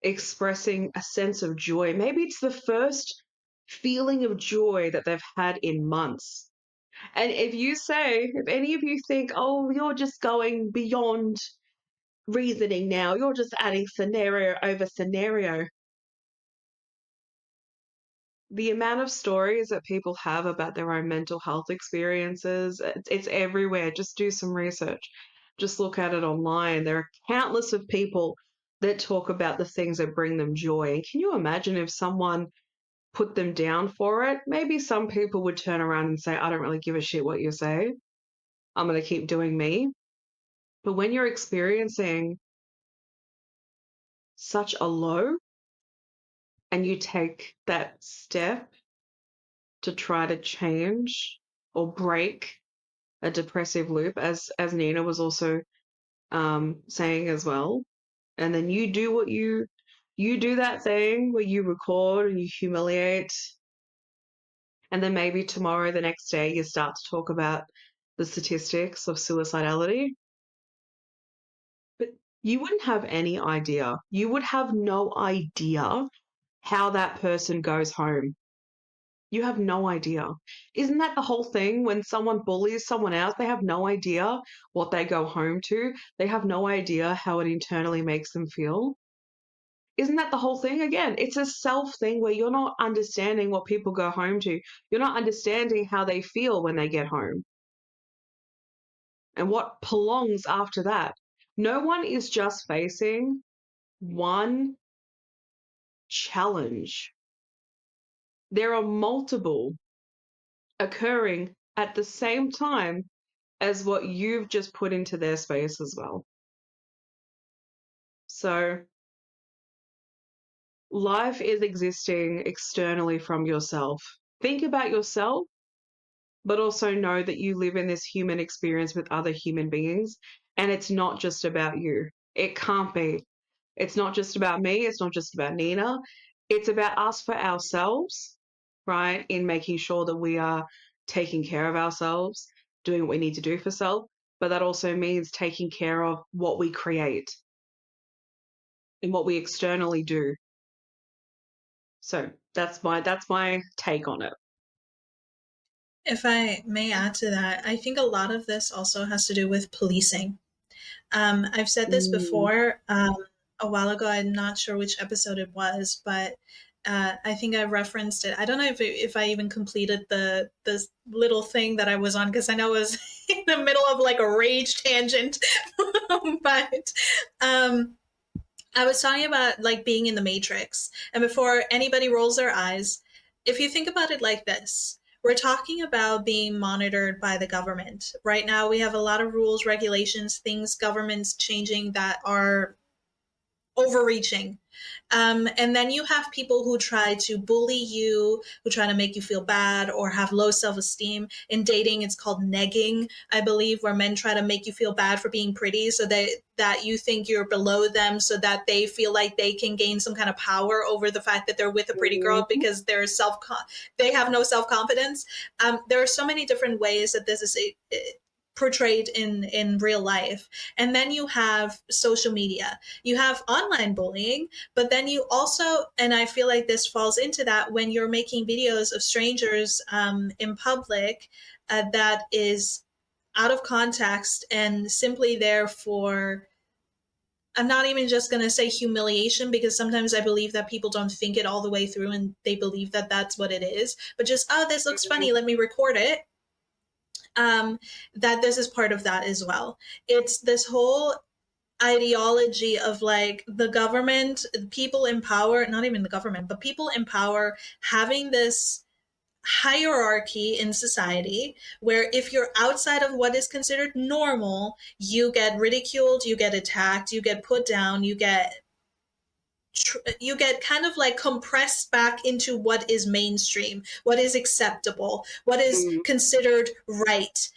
expressing a sense of joy, maybe it's the first feeling of joy that they've had in months. And if any of you think, oh, you're just going beyond reasoning now, you're just adding scenario over scenario. The amount of stories that people have about their own mental health experiences, it's everywhere. Just do some research. Just look at it online. There are countless of people that talk about the things that bring them joy. And can you imagine if someone put them down for it? Maybe some people would turn around and say, I don't really give a shit what you say. I'm going to keep doing me. But when you're experiencing such a low and you take that step to try to change or break a depressive loop, as Nina was also saying as well, and then you do you do that thing where you record and you humiliate, and then maybe tomorrow, the next day, you start to talk about the statistics of suicidality, but you wouldn't have any idea. You would have no idea how that person goes home. You have no idea. Isn't that the whole thing? When someone bullies someone else, they have no idea what they go home to. They have no idea how it internally makes them feel. Isn't that the whole thing? Again, it's a self thing where you're not understanding what people go home to. You're not understanding how they feel when they get home and what prolongs after that. No one is just facing one challenge. There are multiple occurring at the same time as what you've just put into their space as well. So life is existing externally from yourself. Think about yourself, but also know that you live in this human experience with other human beings, and it's not just about you. It can't be. It's not just about me. It's not just about Nina. It's about us for ourselves, right? In making sure that we are taking care of ourselves, doing what we need to do for self. But that also means taking care of what we create and what we externally do. So that's my take on it. If I may add to that, I think a lot of this also has to do with policing. I've said this before a while ago. I'm not sure which episode it was, but I think I referenced it. I don't know if I even completed this little thing that I was on, because I know it was in the middle of like a rage tangent. But I was talking about like being in the Matrix. And before anybody rolls their eyes, if you think about it like this, we're talking about being monitored by the government. Right now, we have a lot of rules, regulations, things governments changing that are overreaching. And then you have people who try to bully you, who try to make you feel bad or have low self-esteem. In dating, it's called negging, I believe, where men try to make you feel bad for being pretty, so that you think you're below them, so that they feel like they can gain some kind of power over the fact that they're with a pretty girl, because they have no self-confidence. There are so many different ways that this is portrayed in real life. And then you have social media, you have online bullying, but then you also, and I feel like this falls into that, when you're making videos of strangers in public, that is out of context and simply there for, I'm not even just going to say humiliation, because sometimes I believe that people don't think it all the way through and they believe that that's what it is, but just, oh, this looks funny, let me record it. That this is part of that as well. It's this whole ideology of like the government, people in power, not even the government, but people in power having this hierarchy in society where if you're outside of what is considered normal, you get ridiculed, you get attacked, you get put down, you get kind of like compressed back into what is mainstream, what is acceptable, what is considered right?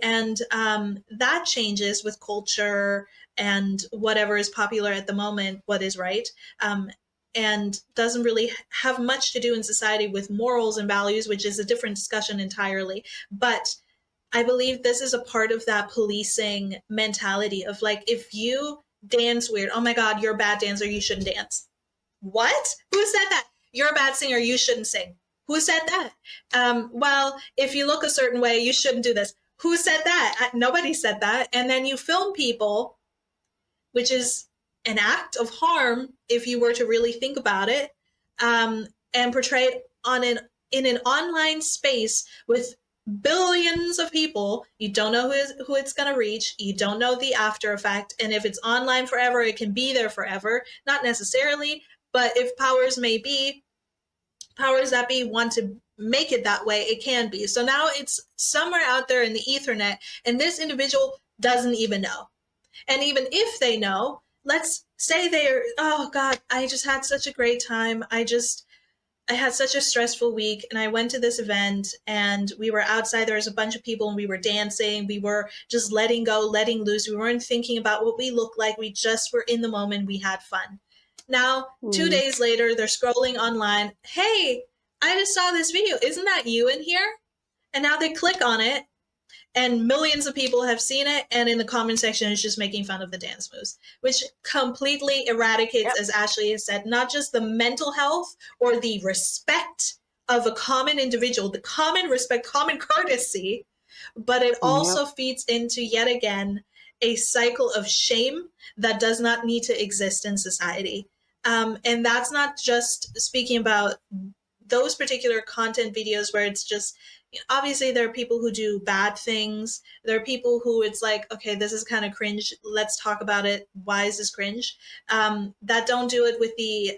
And that changes with culture and whatever is popular at the moment, what is right. And doesn't really have much to do in society with morals and values, which is a different discussion entirely. But I believe this is a part of that policing mentality of like, if you dance weird, oh my God, you're a bad dancer, you shouldn't dance. What? Who said that? You're a bad singer, you shouldn't sing. Who said that? Well, if you look a certain way, you shouldn't do this. Who said that? Nobody said that. And then you film people, which is an act of harm if you were to really think about it, and portray it in an online space with billions of people. You don't know who it's going to reach. You don't know the after effect. And if it's online forever, it can be there forever. Not necessarily, but if powers that be want to make it that way, it can be. So now it's somewhere out there in the ethernet, and this individual doesn't even know. And even if they know, let's say they're, oh God, I just had such a great time. I had such a stressful week, and I went to this event and we were outside. There was a bunch of people and we were dancing. We were just letting go, letting loose. We weren't thinking about what we looked like. We just were in the moment. We had fun. Now, 2 days later, they're scrolling online. Hey, I just saw this video. Isn't that you in here? And now they click on it, and millions of people have seen it, and in the comment section it's just making fun of the dance moves, which completely eradicates, as Ashley has said, not just the mental health or the respect of a common individual, the common respect, common courtesy, but it also feeds into, yet again, a cycle of shame that does not need to exist in society. And that's not just speaking about those particular content videos where it's just, obviously there are people who do bad things. There are people who it's like, okay, this is kind of cringe, let's talk about it, why is this cringe, that don't do it with the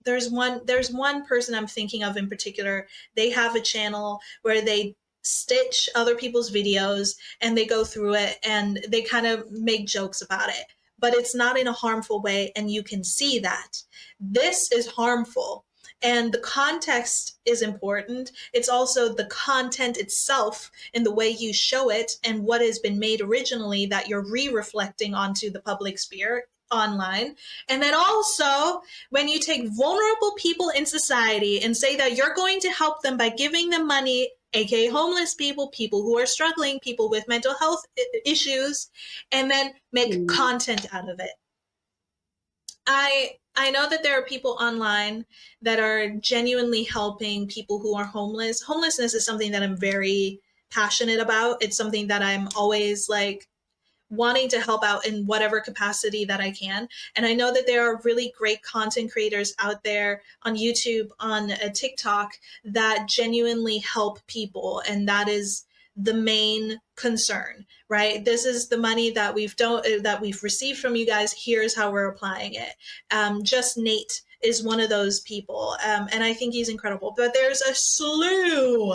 there's one person I'm thinking of in particular. They have a channel where they stitch other people's videos and they go through it and they kind of make jokes about it, but it's not in a harmful way, and you can see that this is harmful. And the context is important. It's also the content itself and the way you show it and what has been made originally that you're re-reflecting onto the public sphere online. And then also, when you take vulnerable people in society and say that you're going to help them by giving them money, aka homeless people, people who are struggling, people with mental health issues, and then make content out of it. I know that there are people online that are genuinely helping people who are homeless. Homelessness is something that I'm very passionate about. It's something that I'm always like, wanting to help out in whatever capacity that I can. And I know that there are really great content creators out there on YouTube, on TikTok, that genuinely help people. And that is the main concern, right? This is the money that we've received from you guys. Here's how we're applying it. Just Nate is one of those people. And I think he's incredible. But there's a slew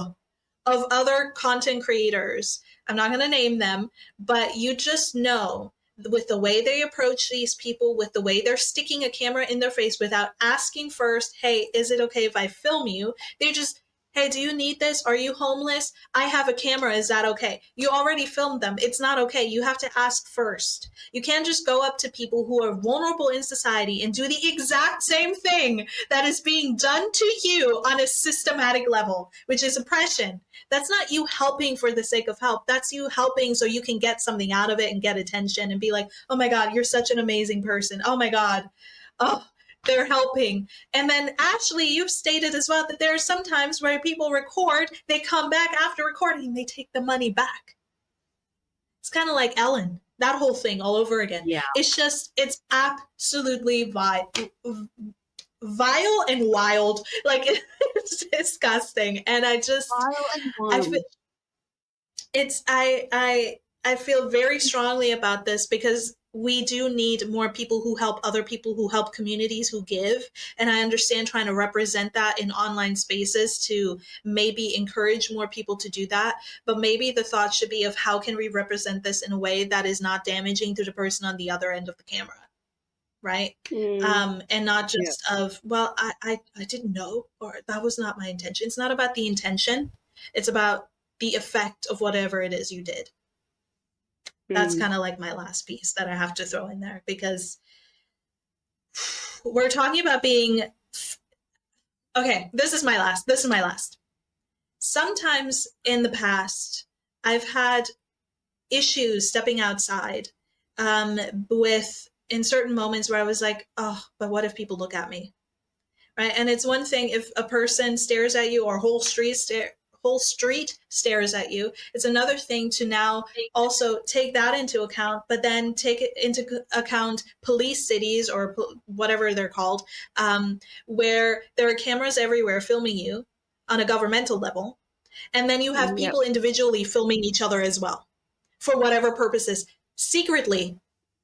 of other content creators. I'm not going to name them, but you just know with the way they approach these people, with the way they're sticking a camera in their face without asking first, hey, is it okay if I film you? They just, hey, do you need this? Are you homeless? I have a camera. Is that okay? You already filmed them. It's not okay. You have to ask first. You can't just go up to people who are vulnerable in society and do the exact same thing that is being done to you on a systematic level, which is oppression. That's not you helping for the sake of help. That's you helping so you can get something out of it and get attention and be like, oh my God, you're such an amazing person. Oh my God. Oh, they're helping. And then Ashley, you've stated as well that there are some times where people record, they come back after recording, they take the money back. It's kind of like Ellen, that whole thing all over again. Yeah. It's absolutely vile and wild. Like, it's disgusting. And I just, I feel, I feel very strongly about this because we do need more people who help other people, who help communities, who give. And I understand trying to represent that in online spaces to maybe encourage more people to do that. But maybe the thought should be of how can we represent this in a way that is not damaging to the person on the other end of the camera. Right. And not just of, well, I didn't know, or that was not my intention. It's not about the intention. It's about the effect of whatever it is you did. That's kind of like my last piece that I have to throw in there, because we're talking about being, okay, this is my last. Sometimes in the past, I've had issues stepping outside with, in certain moments where I was like, oh, but what if people look at me? Right. And it's one thing if a person stares at you, or whole street stares at you. It's another thing to now also take that into account, but then take it into account police cities, or whatever they're called, where there are cameras everywhere filming you on a governmental level. And then you have people individually filming each other as well, for whatever purposes, secretly.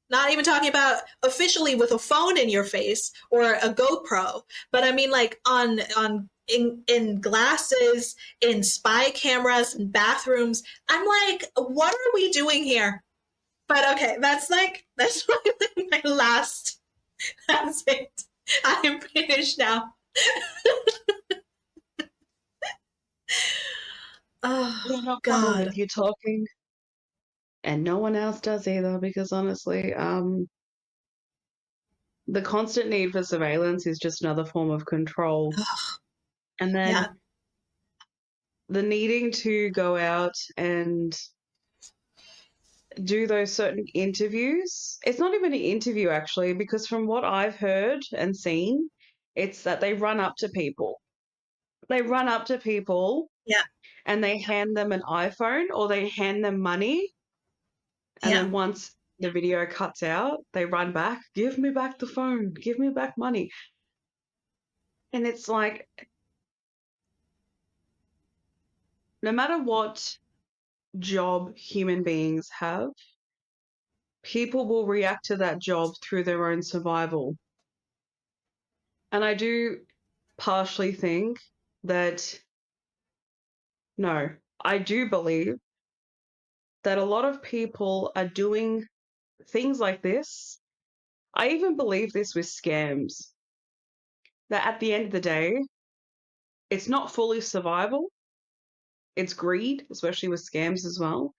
Not even talking about officially with a phone in your face or a GoPro, but I mean like in glasses, in spy cameras, in bathrooms. I'm like, what are we doing here? But okay, that's my last. That's it. I am finished now. Oh, no God. problem with you talking. And no one else does either, because honestly, the constant need for surveillance is just another form of control. And then the needing to go out and do those certain interviews. It's not even an interview, actually, because from what I've heard and seen, it's that they run up to people. And they hand them an iPhone, or they hand them money. And then once the video cuts out, they run back, give me back the phone, give me back money. And it's like, no matter what job human beings have, people will react to that job through their own survival. And I do partially think that, no, I do believe that a lot of people are doing things like this. I even believe this with scams, that at the end of the day, it's not fully survival. It's greed, especially with scams as well.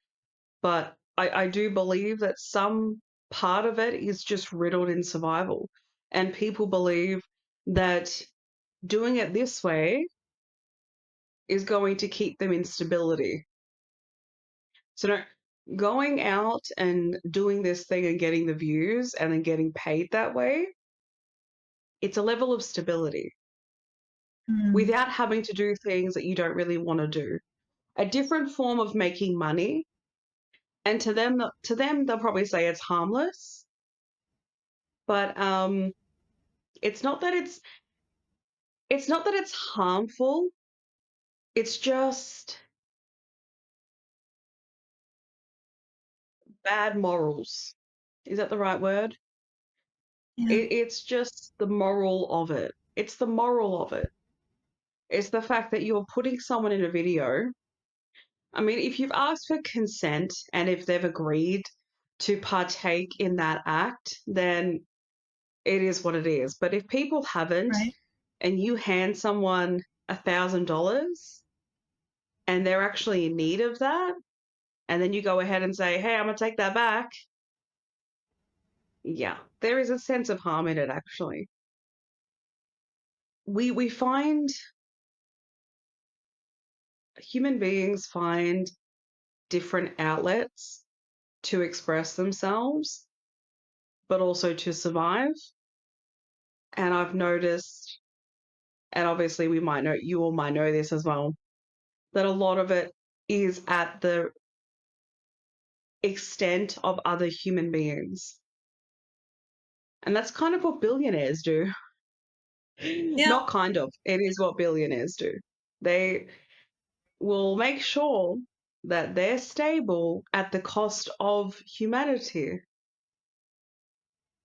But I do believe that some part of it is just riddled in survival. And people believe that doing it this way is going to keep them in stability. So no, going out and doing this thing and getting the views and then getting paid that way, it's a level of stability without having to do things that you don't really want to do. A different form of making money. And to them, they'll probably say it's harmless. But it's not that it's harmful. It's just bad morals. Is that the right word? Yeah. It's just the moral of it. It's the moral of it. It's the fact that you're putting someone in a video. I mean, if you've asked for consent and if they've agreed to partake in that act, then it is what it is. But if people haven't, Right. and you hand someone $1,000 and they're actually in need of that, and then you go ahead and say, hey, I'm going to take that back. Yeah, there is a sense of harm in it, actually. We find human beings find different outlets to express themselves, but also to survive. And I've noticed, and obviously you all might know this as well, that a lot of it is at the extent of other human beings. And that's kind of what billionaires do. Yeah. Not kind of, it is what billionaires do. They will make sure that they're stable at the cost of humanity.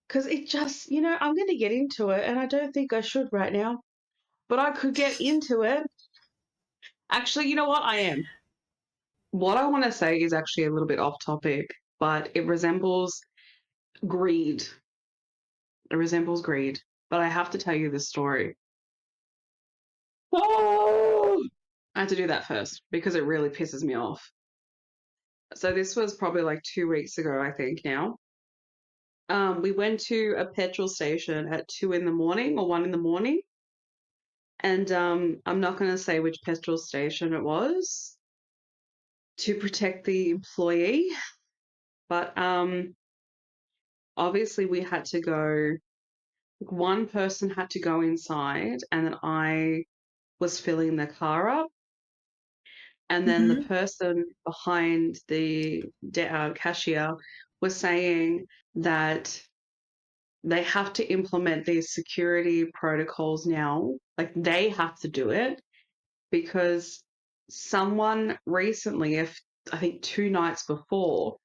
Because it just, I'm going to get into it, and I don't think I should right now, but I could get into it. Actually, you know what? I am. What I want to say is actually a little bit off topic, but it resembles greed. It resembles greed. But I have to tell you this story. Oh! I had to do that first because it really pisses me off. So this was probably like 2 weeks ago, I think now. We went to a petrol station at 2 in the morning or 1 in the morning. And I'm not going to say which petrol station it was to protect the employee, but obviously we had to go. One person had to go inside, and then I was filling the car up. And then the person behind the cashier was saying that they have to implement these security protocols now. Like they have to do it because someone recently, I think 2 nights before,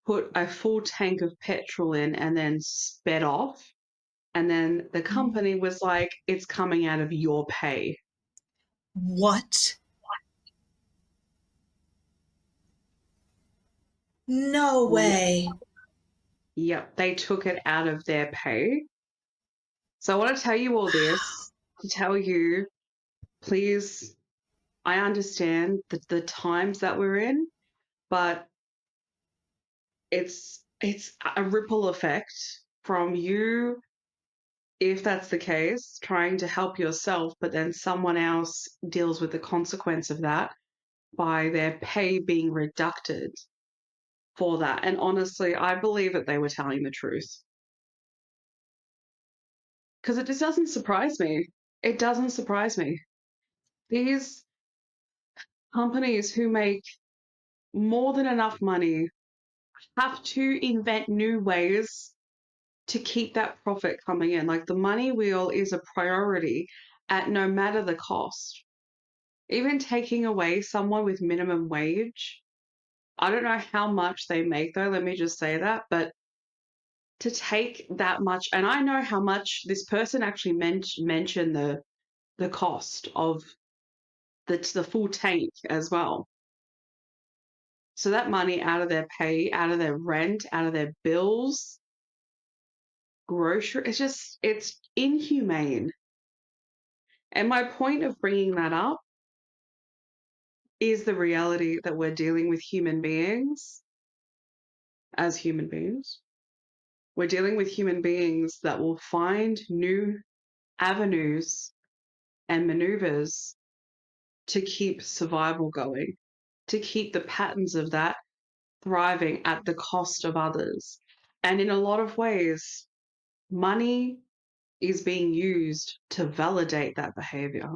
put a full tank of petrol in and then sped off. And then the company was like, it's coming out of your pay. What? No way. Yep, they took it out of their pay. So I want to tell you all this to tell you, please, I understand the times that we're in, but it's a ripple effect from you, if that's the case, trying to help yourself, but then someone else deals with the consequence of that by their pay being reducted for that. And honestly, I believe that they were telling the truth. Because it just doesn't surprise me. It doesn't surprise me. These companies who make more than enough money have to invent new ways to keep that profit coming in. Like the money wheel is a priority at no matter the cost. Even taking away someone with minimum wage, I don't know how much they make though, let me just say that, but to take that much, and I know how much this person actually mentioned the cost of the full tank as well. So that money out of their pay, out of their rent, out of their bills, grocery, it's inhumane. And my point of bringing that up is the reality that we're dealing with human beings as human beings. We're dealing with human beings that will find new avenues and maneuvers to keep survival going, to keep the patterns of that thriving at the cost of others. And in a lot of ways, money is being used to validate that behavior.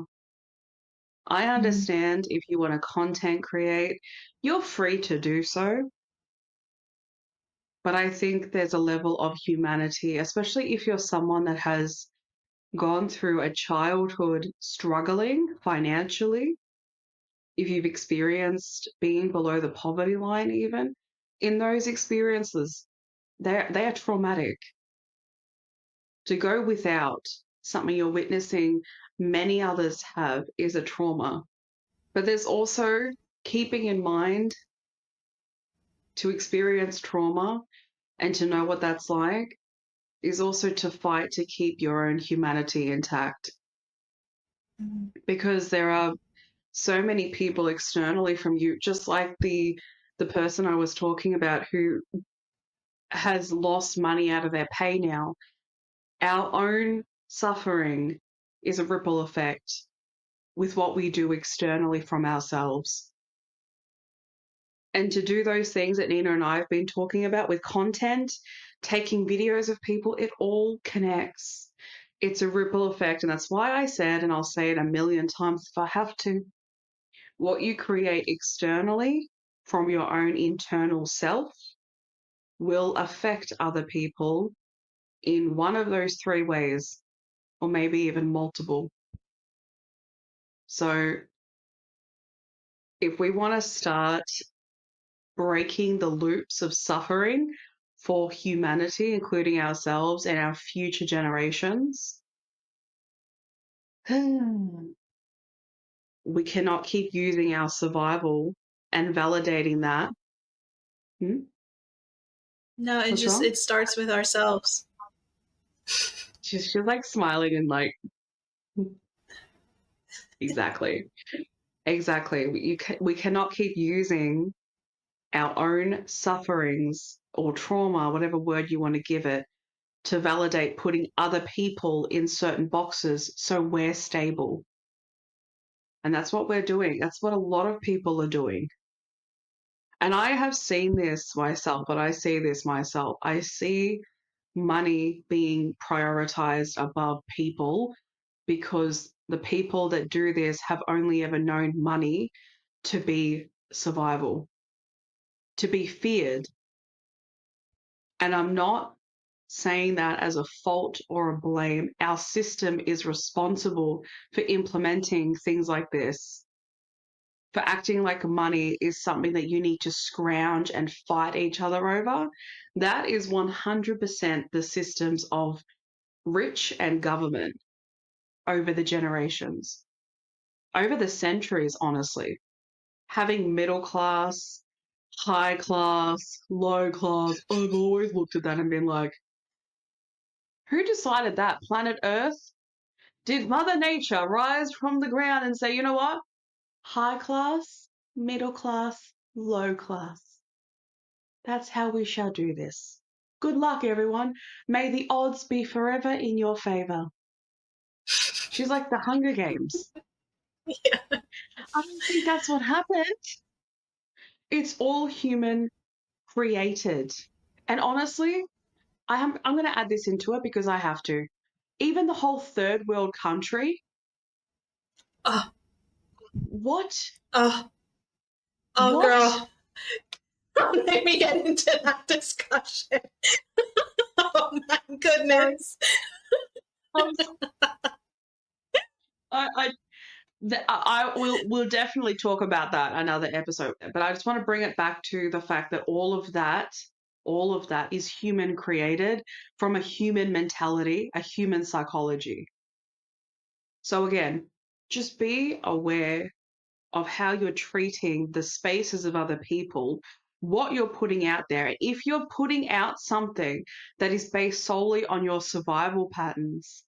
I understand if you want to content create, you're free to do so. But I think there's a level of humanity, especially if you're someone that has gone through a childhood struggling financially, if you've experienced being below the poverty line, even in those experiences, they are traumatic. To go without something you're witnessing many others have is a trauma. But there's also keeping in mind to experience trauma and to know what that's like is also to fight to keep your own humanity intact. Because there are so many people externally from you, just like the person I was talking about who has lost money out of their pay now. Our own suffering is a ripple effect with what we do externally from ourselves. And to do those things that Nina and I have been talking about with content, taking videos of people, it all connects. It's a ripple effect. And that's why I said, and I'll say it a million times if I have to, what you create externally from your own internal self will affect other people in one of those three ways, or maybe even multiple. So if we want to start breaking the loops of suffering for humanity, including ourselves and our future generations, we cannot keep using our survival and validating that. No, What's wrong? it starts with ourselves. She's like smiling and like, exactly. We cannot keep using our own sufferings or trauma, whatever word you want to give it, to validate putting other people in certain boxes so we're stable. And that's what we're doing. That's what a lot of people are doing. And I have seen this myself, but I see this myself. I see money being prioritized above people because the people that do this have only ever known money to be survival, to be feared. And I'm not saying that as a fault or a blame. Our system is responsible for implementing things like this, for acting like money is something that you need to scrounge and fight each other over. That is 100% the systems of rich and government over the generations, over the centuries, honestly. Having middle class, high class, low class, I've always looked at that and been like, who decided that? Planet Earth? Did Mother Nature rise from the ground and say, you know what? High class, middle class, low class. That's how we shall do this. Good luck, everyone. May the odds be forever in your favor. She's like the Hunger Games. Yeah. I don't think that's what happened. It's all human created. And honestly, I'm going to add this into it because I have to. Even the whole third world country. Oh. What? Oh. Oh, what? Girl. Don't make me get into that discussion. Oh my goodness. We'll definitely talk about that another episode. But I just want to bring it back to the fact that all of that is human created from a human mentality, a human psychology. So again, just be aware of how you're treating the spaces of other people, what you're putting out there. If you're putting out something that is based solely on your survival patterns,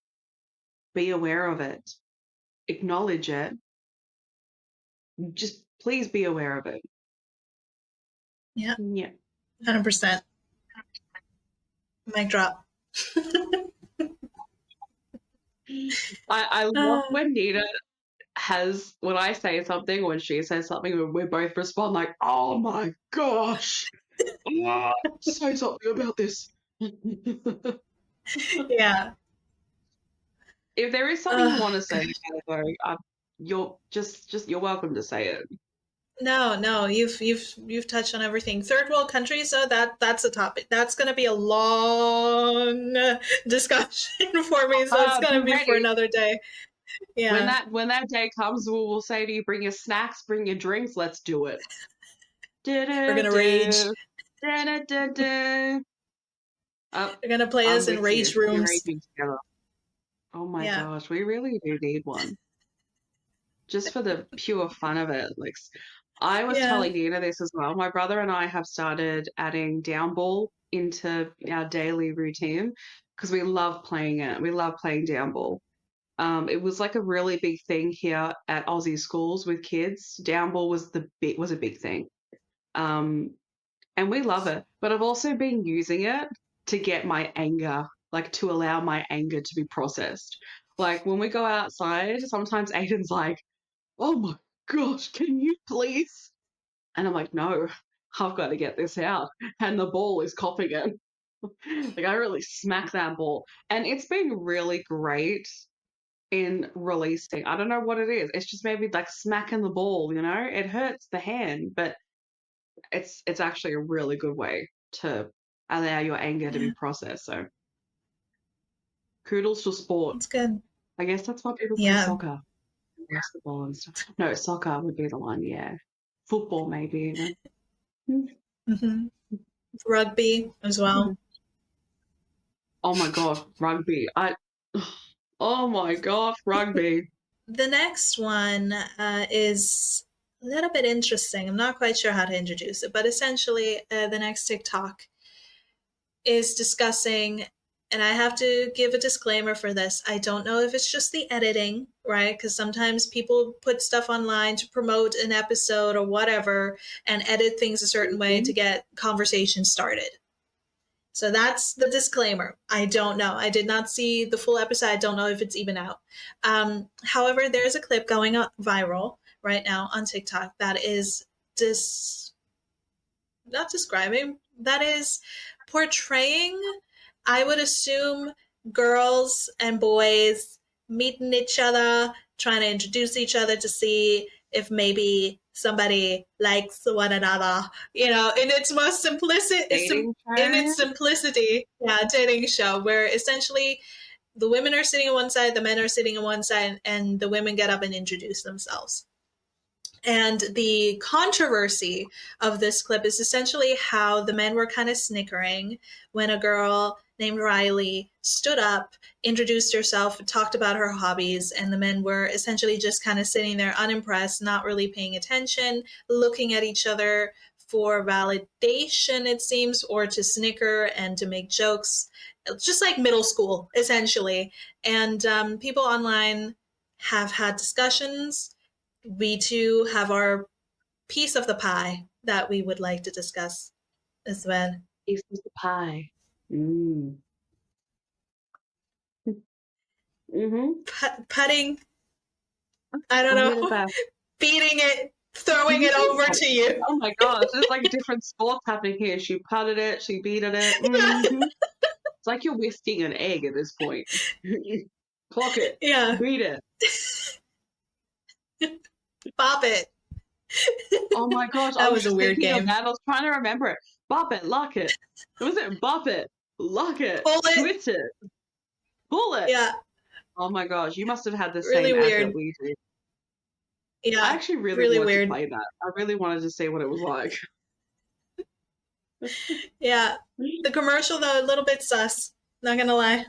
be aware of it, acknowledge it. Just please be aware of it. Yeah. Yeah. 100%. Mic drop. I love when Nina has, when I say something, when she says something, we both respond like, oh my gosh, say something about this. Yeah. If there is something you want to say, though, you're welcome to say it. No, you've touched on everything. Third world countries, so that's a topic. That's going to be a long discussion for me, so it's going Be to be for ready. another day. Yeah. When that day comes, we'll say to you, bring your snacks, bring your drinks, let's do it. We're going to rage. They're going to play I'm us in with you. rage We're rooms. raging together. Oh my Yeah. gosh, we really do need one. Just for the pure fun of it. Like, I was Yeah. telling Dina this as well. My brother and I have started adding down ball into our daily routine because we love playing it. We love playing down ball. It was like a really big thing here at Aussie schools with kids. Down ball was a big thing. Um, and we love it. But I've also been using it to get my anger, like to allow my anger to be processed. Like when we go outside, sometimes Aiden's like, "Oh my gosh, can you please?" And I'm like, "No, I've got to get this out." And the ball is coughing it. Like I really smack that ball. And it's been really great in releasing. I don't know what it is. It's just maybe like smacking the ball, you know? It hurts the hand, but it's actually a really good way to allow your anger to be Yeah. processed. So kudos to sport. It's good. I guess that's why people play Yeah. soccer, basketball and stuff. No, soccer would be the one, yeah. Football maybe even. Hmm. Rugby as well. Oh my gosh, rugby. Oh my gosh, rugby. The next one is a little bit interesting. I'm not quite sure how to introduce it, but essentially, the next TikTok is discussing, and I have to give a disclaimer for this. I don't know if it's just the editing, right? Because sometimes people put stuff online to promote an episode or whatever and edit things a certain way to get conversation started. So that's the disclaimer. I don't know. I did not see the full episode. I don't know if it's even out. However, there's a clip going viral right now on TikTok that is not describing, that is portraying, I would assume, girls and boys meeting each other, trying to introduce each other to see if maybe somebody likes one another, in its most Dating in show. its simplicity. Yeah, dating show where essentially the women are sitting on one side, the men are sitting on one side, and the women get up and introduce themselves. And the controversy of this clip is essentially how the men were kind of snickering when a girl named Riley stood up, introduced herself, talked about her hobbies, and the men were essentially just kind of sitting there unimpressed, not really paying attention, looking at each other for validation, it seems, or to snicker and to make jokes. It's just like middle school, essentially. And people online have had discussions. We too have our piece of the pie that we would like to discuss as well. Piece of the pie. Mm. Mm-hmm. Putting, I don't A little know, bit. beating it, throwing it over to you. Oh my gosh, there's like different sports happening here. She putted it, she beated it. Mm-hmm. It's like you're whisking an egg at this point. Clock it, Yeah, beat it. bop it. Oh my gosh, I That was was a just weird thinking of game. that. I was trying to remember it. Bop it, lock it. Was it bop it, lock it, Pull it. twist it, pull it? Yeah, Oh my gosh, you must have had the really same ad that weird. we did. I Yeah, actually really really wanted to weird. play that. I really wanted to see what it was like. Yeah, the commercial though, a little bit sus. Not gonna lie.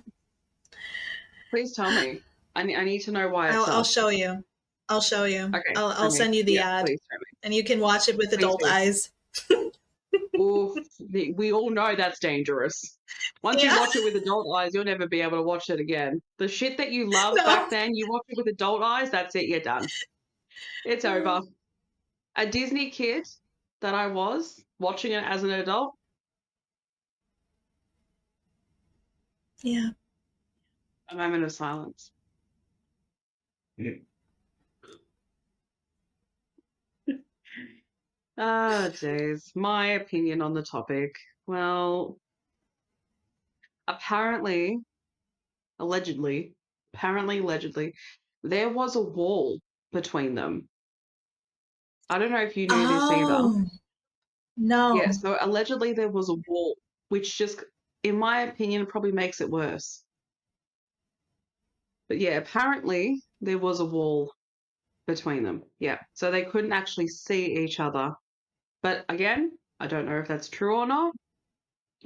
Please tell me. I need to know why it's I'll us. show you. I'll show you. Okay, show I'll me. send you the Yeah, ad, please show me. and you can watch it with Please adult do. eyes. Oof, we all know that's dangerous. Once you Yeah. watch it with adult eyes, you'll never be able to watch it again. The shit that you loved back No. then, you watch it with adult eyes, that's it, you're done. It's over. A Disney kid that I was watching it as an adult. Yeah. A moment of silence. Oh, jeez. My opinion on the topic. Well, apparently, allegedly, there was a wall between them. I don't know if you knew this either. Oh, Yeah, no. so allegedly there was a wall, which just, in my opinion, probably makes it worse. But yeah, apparently there was a wall between them. Yeah, so they couldn't actually see each other. But again, I don't know if that's true or not.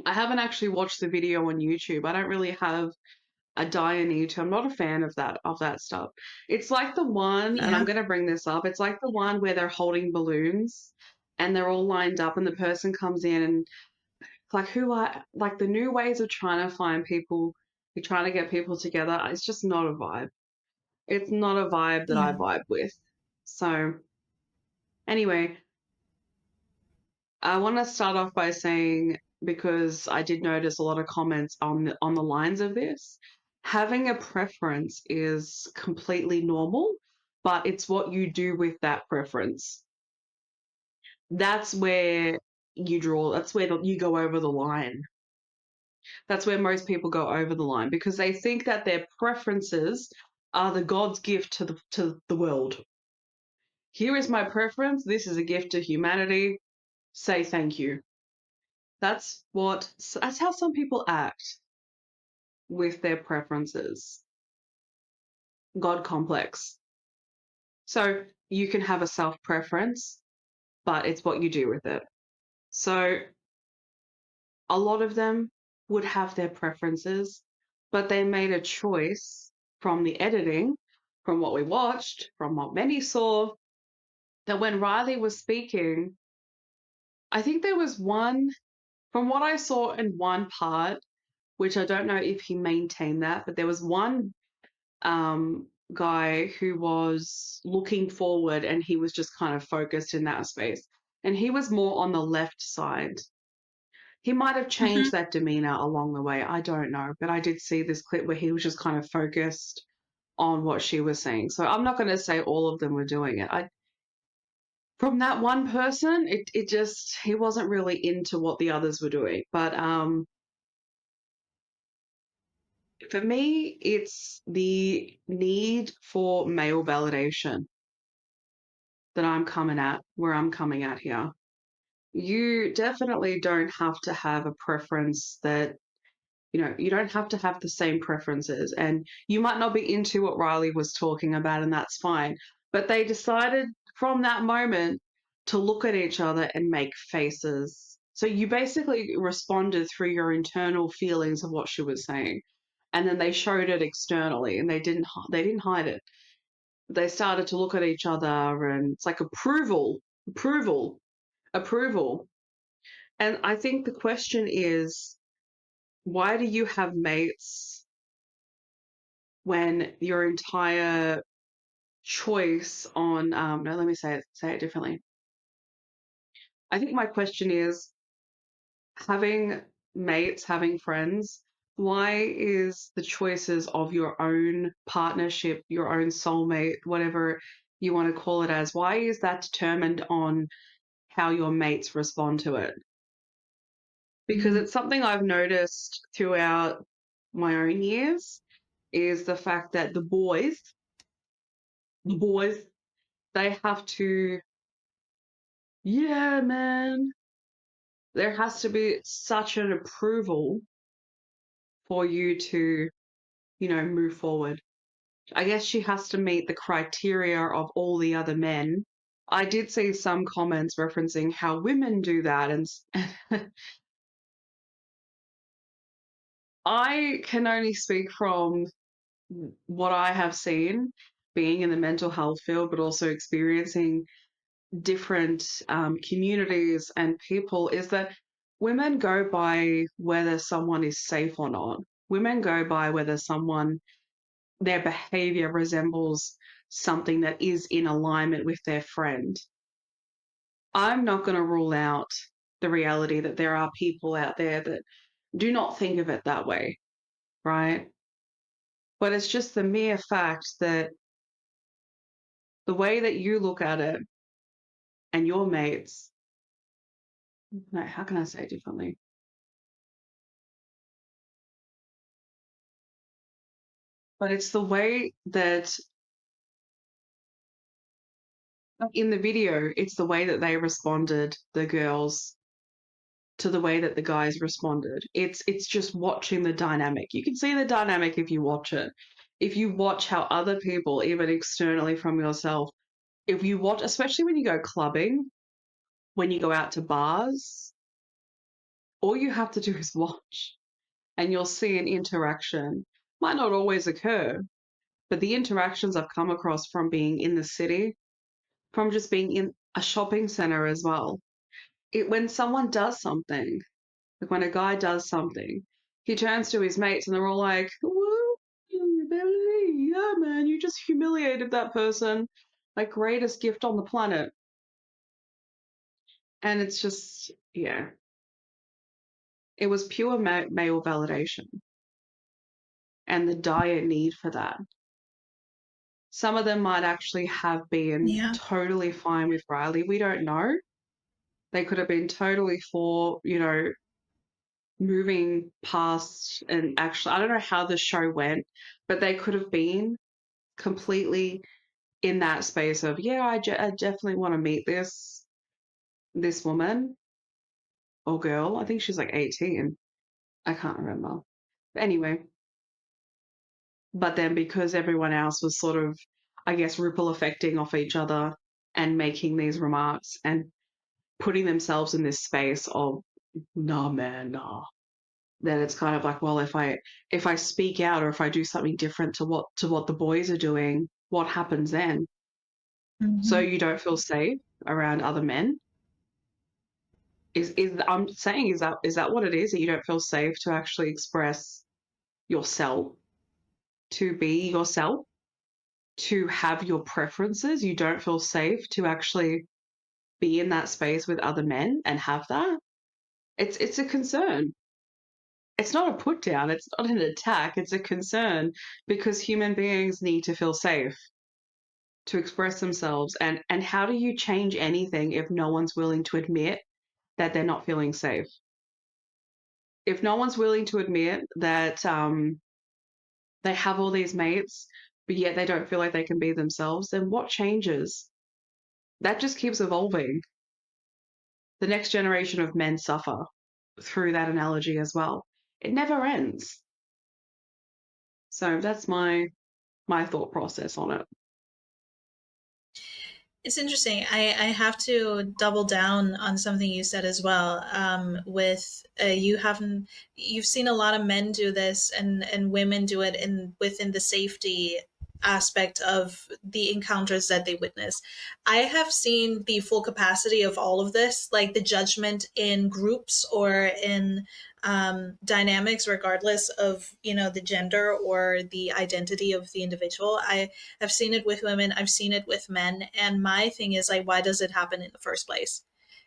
I haven't actually watched the video on YouTube. I don't really have a dire need to. I'm not a fan of that stuff. It's like the one, and I'm Yeah. going to bring this up. It's like the one where they're holding balloons and they're all lined up, and the person comes in and like who are like the new ways of trying to find people, you're trying to get people together. It's just not a vibe. It's not a vibe that I Yeah. vibe with. So anyway, I want to start off by saying, because I did notice a lot of comments on the lines of this, having a preference is completely normal, but it's what you do with that preference. That's where you draw. That's where you go over the line. That's where most people go over the line because they think that their preferences are the God's gift to the world. Here is my preference. This is a gift to humanity. Say thank you. That's how some people act with their preferences. God complex. So you can have a self preference, but it's what you do with it. So a lot of them would have their preferences, but they made a choice from the editing, from what we watched, from what many saw, that when Riley was speaking, I think there was one, from what I saw in one part, which I don't know if he maintained that, but there was one guy who was looking forward and he was just kind of focused in that space. And he was more on the left side. He might have Hmm. changed that demeanor along the way. I don't know. But I did see this clip where he was just kind of focused on what she was saying. So I'm not going to say all of them were doing it. From that one person, it just, he wasn't really into what the others were doing. But for me, it's the need for male validation that where I'm coming at here. You definitely don't have to have a preference that, you don't have to have the same preferences. And you might not be into what Riley was talking about, and that's fine. But they decided from that moment to look at each other and make faces. So you basically responded through your internal feelings of what she was saying. And then they showed it externally and they didn't hide it. They started to look at each other and it's like approval, approval. And I think the question is, why do you have mates when your entire choice on no, let me say it differently. I think my question is, having mates, having friends, why is the choices of your own partnership, your own soulmate, whatever you want to call it as, why is that determined on how your mates respond to it? Because it's something I've noticed throughout my own years is the fact that the boys, they have to, yeah, man, there has to be such an approval for you to, move forward. I guess she has to meet the criteria of all the other men. I did see some comments referencing how women do that, and I can only speak from what I have seen being in the mental health field, but also experiencing different communities and people, is that women go by whether someone is safe or not. Women go by whether their behavior resembles something that is in alignment with their friend. I'm not going to rule out the reality that there are people out there that do not think of it that way, right? But it's just the mere fact that the way that you look at it and your mates, no, how can I say it differently? But it's the way that In the video, it's the way that they responded, the girls, to the way that the guys responded. It's just watching the dynamic. You can see the dynamic if you watch it. If you watch how other people, even externally from yourself, if you watch, especially when you go clubbing, when you go out to bars, all you have to do is watch and you'll see an interaction. Might not always occur, but the interactions I've come across from being in the city, from just being in a shopping center as well. When someone does something, like when a guy does something, he turns to his mates and they're all like, woo, baby, yeah, man, you just humiliated that person. Like, greatest gift on the planet. And it's just, yeah, it was pure male validation and the dire need for that. Some of them might actually have been totally fine with Riley. We don't know. They could have been totally for, moving past, and actually, I don't know how the show went, but they could have been completely in that space of, yeah, I definitely want to meet this woman or girl. I think she's like 18. I can't remember. But anyway, but then because everyone else was sort of, I guess, ripple affecting off each other and making these remarks and putting themselves in this space of, nah, man, nah, then it's kind of like, well, if I speak out or if I do something different to what the boys are doing, what happens then? So you don't feel safe around other men? Is I'm saying, is that what it is? That you don't feel safe to actually express yourself, to be yourself, to have your preferences? You don't feel safe to actually be in that space with other men and have that? It's a concern. It's not a put down, it's not an attack, it's a concern, because human beings need to feel safe to express themselves. And how do you change anything if no one's willing to admit that they're not feeling safe? If no one's willing to admit that they have all these mates, but yet they don't feel like they can be themselves, then what changes? That just keeps evolving. The next generation of men suffer through that analogy as well. It never ends. So that's my thought process on it. It's interesting. I have to double down on something you said as well. You've seen a lot of men do this and women do it within the safety aspect of the encounters that they witness. I have seen the full capacity of all of this, like the judgment in groups or in dynamics, regardless of the gender or the identity of the individual. I've seen it with women, I've seen it with men, and my thing is like, why does it happen in the first place?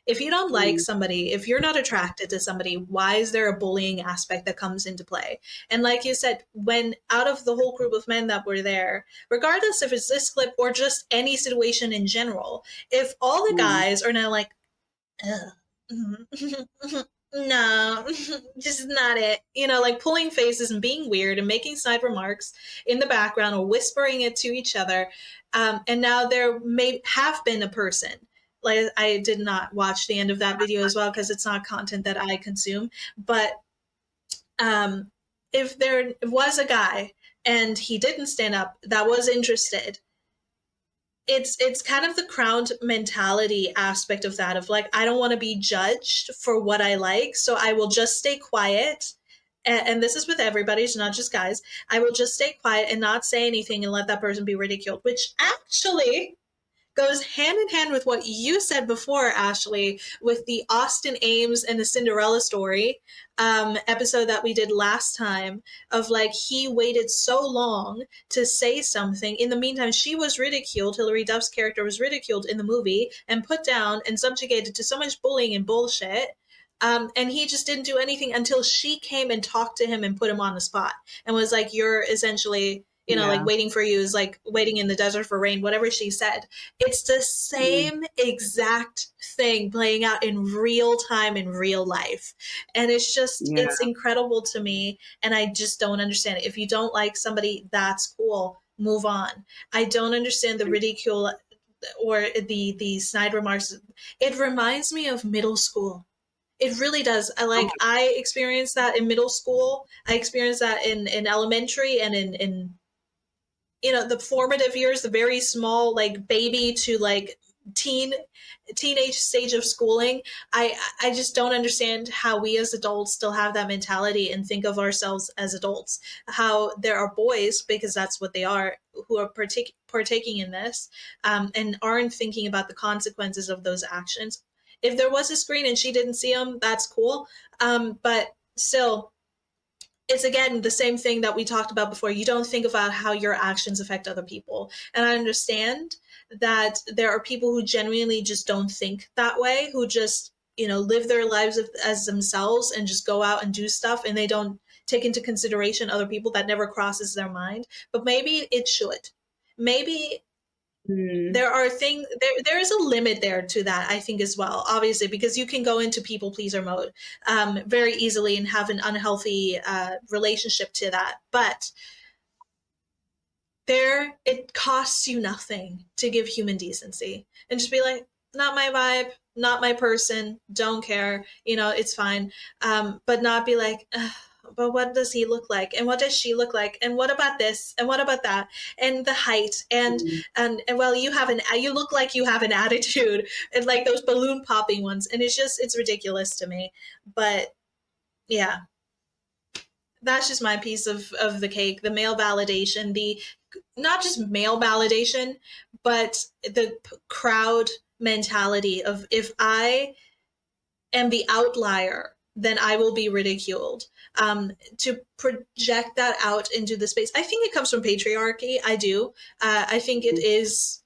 If you don't like somebody, if you're not attracted to somebody, why is there a bullying aspect that comes into play? And like you said, when out of the whole group of men that were there, regardless if it's this clip or just any situation in general, if all the guys are now like, no, just not it. Like pulling faces and being weird and making side remarks in the background or whispering it to each other. And now there may have been a person. Like, I did not watch the end of that video as well because it's not content that I consume. But if there was a guy and he didn't stand up, that was interested, it's kind of the crowd mentality aspect of that, of like, I don't want to be judged for what I like, so I will just stay quiet. And this is with everybody, it's not just guys. I will just stay quiet and not say anything and let that person be ridiculed, which actually goes hand in hand with what you said before, Ashley, with the Austin Ames and the Cinderella story episode that we did last time, of like, he waited so long to say something. In the meantime, she was ridiculed. Hilary Duff's character was ridiculed in the movie and put down and subjugated to so much bullying and bullshit. And he just didn't do anything until she came and talked to him and put him on the spot and was like, you're essentially, like, waiting for you is like waiting in the desert for rain, whatever she said. It's the same exact thing playing out in real time, in real life. And it's just, it's incredible to me. And I just don't understand it. If you don't like somebody, that's cool. Move on. I don't understand the ridicule or the snide remarks, it reminds me of middle school. It really does. I experienced that in middle school. I experienced that in elementary and in the formative years, the very small like baby to like teenage stage of schooling. I just don't understand how we as adults still have that mentality and think of ourselves as adults. How there are boys, because that's what they are, who are partaking in this, and aren't thinking about the consequences of those actions. If there was a screen and she didn't see them, that's cool. But still, it's again the same thing that we talked about before. You don't think about how your actions affect other people. And I understand that there are people who genuinely just don't think that way, who just, live their lives as themselves and just go out and do stuff, and they don't take into consideration other people. That never crosses their mind. But maybe it should. Maybe there are things there is a limit there to that, I think, as well, obviously, because you can go into people pleaser mode very easily and have an unhealthy relationship to that. But it costs you nothing to give human decency and just be like, not my vibe, not my person, don't care, it's fine. But not be like, but what does he look like, and what does she look like, and what about this, and what about that, and the height, and well, you look like you have an attitude, and like those balloon popping ones, and it's ridiculous to me. But yeah, that's just my piece of the cake. The male validation, the not just male validation, but the crowd mentality of, if I am the outlier, then I will be ridiculed. To project that out into the space, I think it comes from patriarchy. I do. I think it is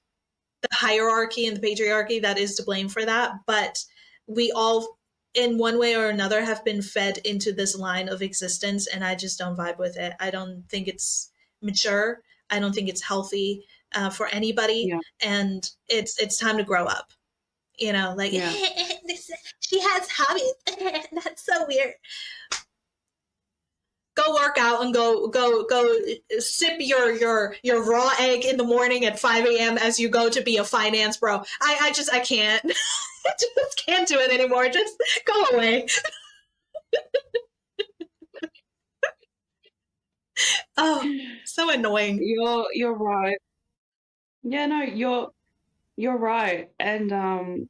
the hierarchy and the patriarchy that is to blame for that. But we all, in one way or another, have been fed into this line of existence, and I just don't vibe with it. I don't think it's mature. I don't think it's healthy for anybody, Yeah. and it's time to grow up. Like, Yeah. she has hobbies. That's so weird. Go work out and go sip your raw egg in the morning at 5 a.m. as you go to be a finance bro. I can't. I just can't do it anymore. Just go away. Oh, so annoying. You're right. Yeah, no, you're right. And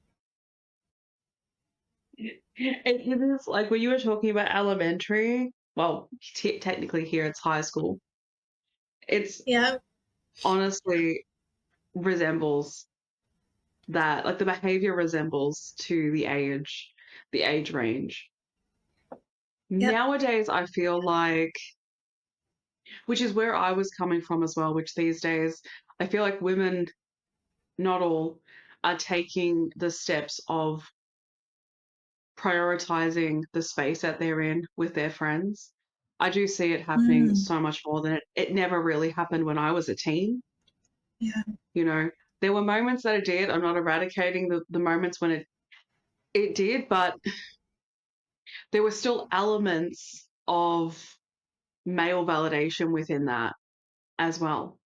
it is like when you were talking about elementary, well, technically here it's high school. It's Yeah. honestly resembles that, like the behavior resembles to the age range. Yep. Nowadays, I feel like, which is where I was coming from as well, which these days I feel like women, not all, are taking the steps of prioritizing the space that they're in with their friends. I do see it happening Mm, so much more than it never really happened when I was a teen. yeah. You know, there were moments that it did. I'm not eradicating the moments when it did, but there were still elements of male validation within that as well.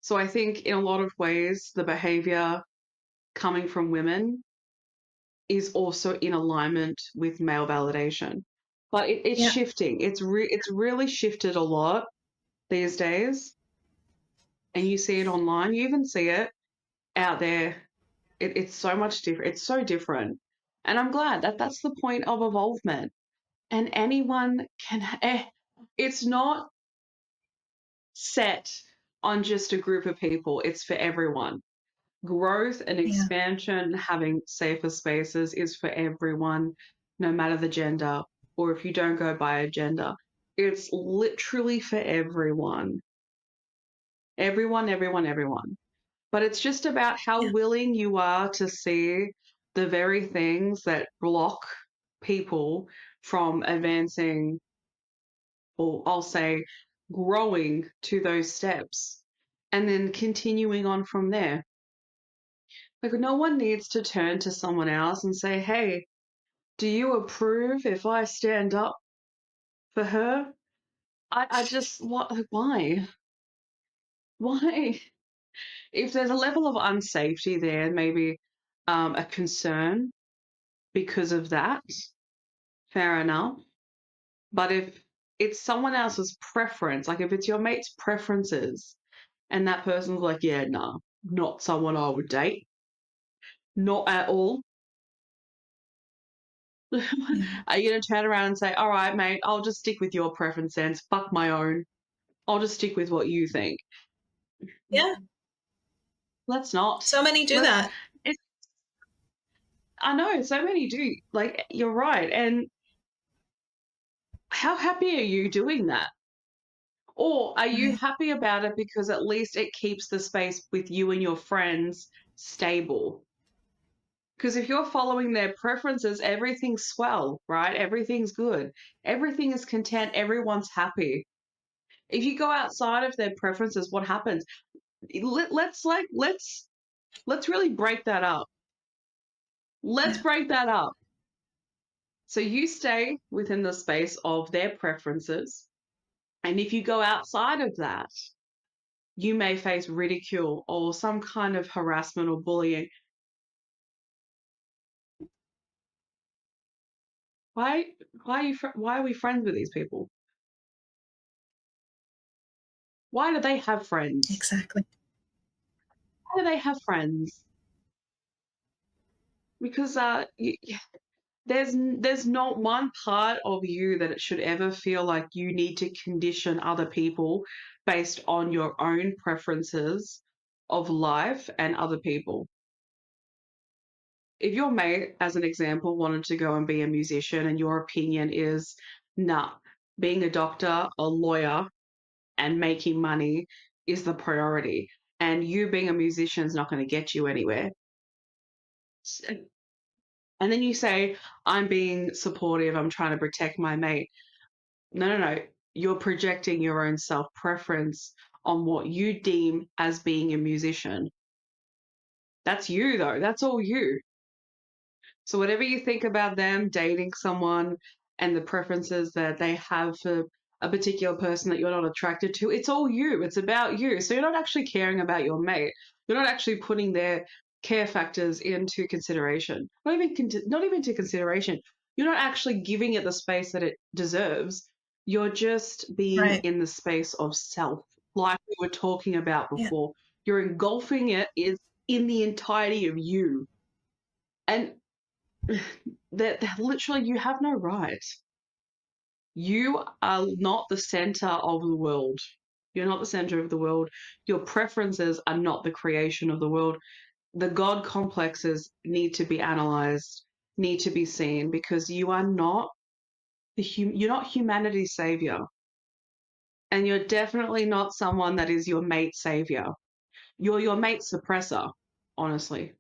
So I think in a lot of ways, the behavior coming from women is also in alignment with male validation. But it's Yeah. shifting. It's really shifted a lot these days, and you see it online. You even see it out there. It's so much different. It's so different, and I'm glad that that's the point of evolvement. And anyone can. It's not set on just a group of people. It's for everyone. Growth and Yeah. expansion, having safer spaces is for everyone, no matter the gender, or if you don't go by a gender. It's literally for everyone. Everyone, everyone, everyone. But it's just about how Yeah. willing you are to see the very things that block people from advancing, or I'll say growing to those steps, and then continuing on from there. Like, no one needs to turn to someone else and say, hey, do you approve if I stand up for her? I just, what, why? Why? If there's a level of unsafety there, maybe a concern because of that, fair enough. But if it's someone else's preference, like if it's your mate's preferences, and that person's like, yeah, nah, not someone I would date, not at all. Are you going to turn around and say, all right, mate, I'll just stick with your preference sense, fuck my own. I'll just stick with what you think. Yeah. Let's not. So many do that. I know, so many do. Like, you're right. And how happy are you doing that? Or are you Right. happy about it because at least it keeps the space with you and your friends stable? Because if you're following their preferences, everything's swell, right? Everything's good. Everything is content. Everyone's happy. If you go outside of their preferences, what happens? Let's really break that up. Let's break that up. So you stay within the space of their preferences. And if you go outside of that, you may face ridicule or some kind of harassment or bullying. Why are we friends with these people? Why do they have friends? Exactly. Why do they have friends? Because there's not one part of you that it should ever feel like you need to condition other people based on your own preferences of life and other people. If your mate, as an example, wanted to go and be a musician and your opinion is, nah, being a doctor, a lawyer, and making money is the priority, and you being a musician is not going to get you anywhere. And then you say, I'm being supportive, I'm trying to protect my mate. No. You're projecting your own self preference on what you deem as being a musician. That's you, though. That's all you. So, whatever you think about them dating someone and the preferences that they have for a particular person that you're not attracted to, it's all you. It's about you. So, you're not actually caring about your mate. You're not actually putting their care factors into consideration. Not even to consideration. You're not actually giving it the space that it deserves. You're just being Right. in the space of self, like we were talking about Yeah. before. You're engulfing it is in the entirety of you. And that literally you have no right. You are not the center of the world. You're not the center of the world. Your preferences are not the creation of the world. The God complexes need to be analyzed, need to be seen, because you are not you're not humanity's savior. And you're definitely not someone that is your mate's savior. You're your mate's suppressor, honestly.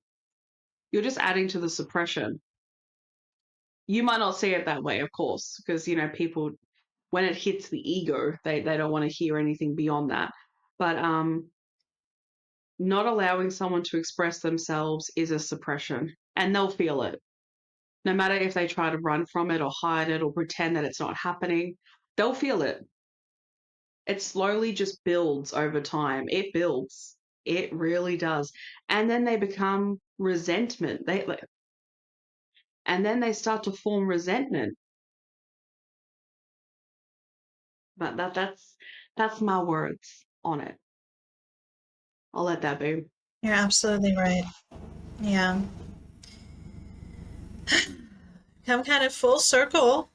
You're just adding to the suppression. You might not see it that way, of course, because people, when it hits the ego, they don't want to hear anything beyond that. But not allowing someone to express themselves is a suppression, and they'll feel it. No matter if they try to run from it or hide it or pretend that it's not happening, they'll feel it. It slowly just builds over time. It builds. It really does. And then they become resentment. And then they start to form resentment. But that's my words on it. I'll let that be. You're absolutely right. Yeah. Come kind of full circle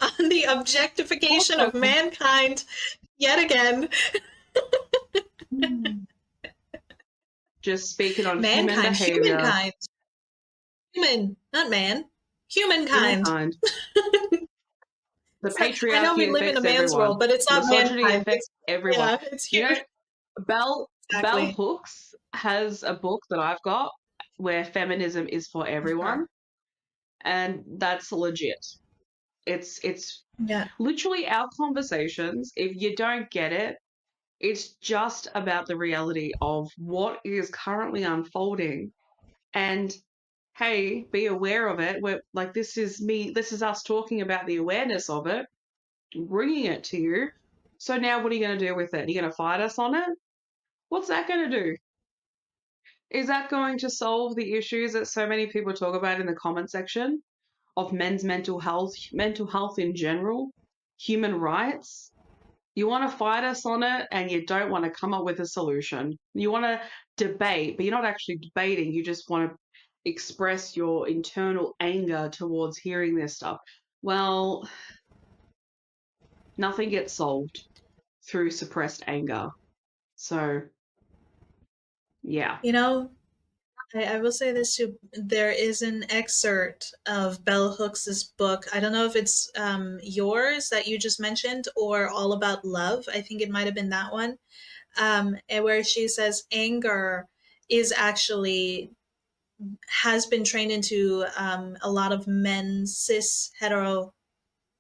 on the objectification of mankind yet again. Just speaking on human Mankind, behavior. humankind. Human, not man. Humankind. Humankind. The I know we patriarchy live in a affects man's everyone. world, but it's not Misogyny mankind. affects everyone. Yeah, it's human. Bell Exactly. Hooks has a book that I've got where feminism is for everyone, and that's legit. It's Yeah. literally our conversations. If you don't get it, it's just about the reality of what is currently unfolding. And hey, be aware of it. This is us talking about the awareness of it, bringing it to you. So now what are you going to do with it? Are you going to fight us on it? What's that going to do? Is that going to solve the issues that so many people talk about in the comment section of men's mental health in general, human rights? You want to fight us on it and you don't want to come up with a solution. You want to debate, but you're not actually debating. You just want to express your internal anger towards hearing this stuff. Well, nothing gets solved through suppressed anger. So, yeah. You know, I will say this too. There is an excerpt of Bell Hooks's book. I don't know if it's yours that you just mentioned or All About Love. I think it might have been that one, and where she says anger is actually has been trained into a lot of men, cis hetero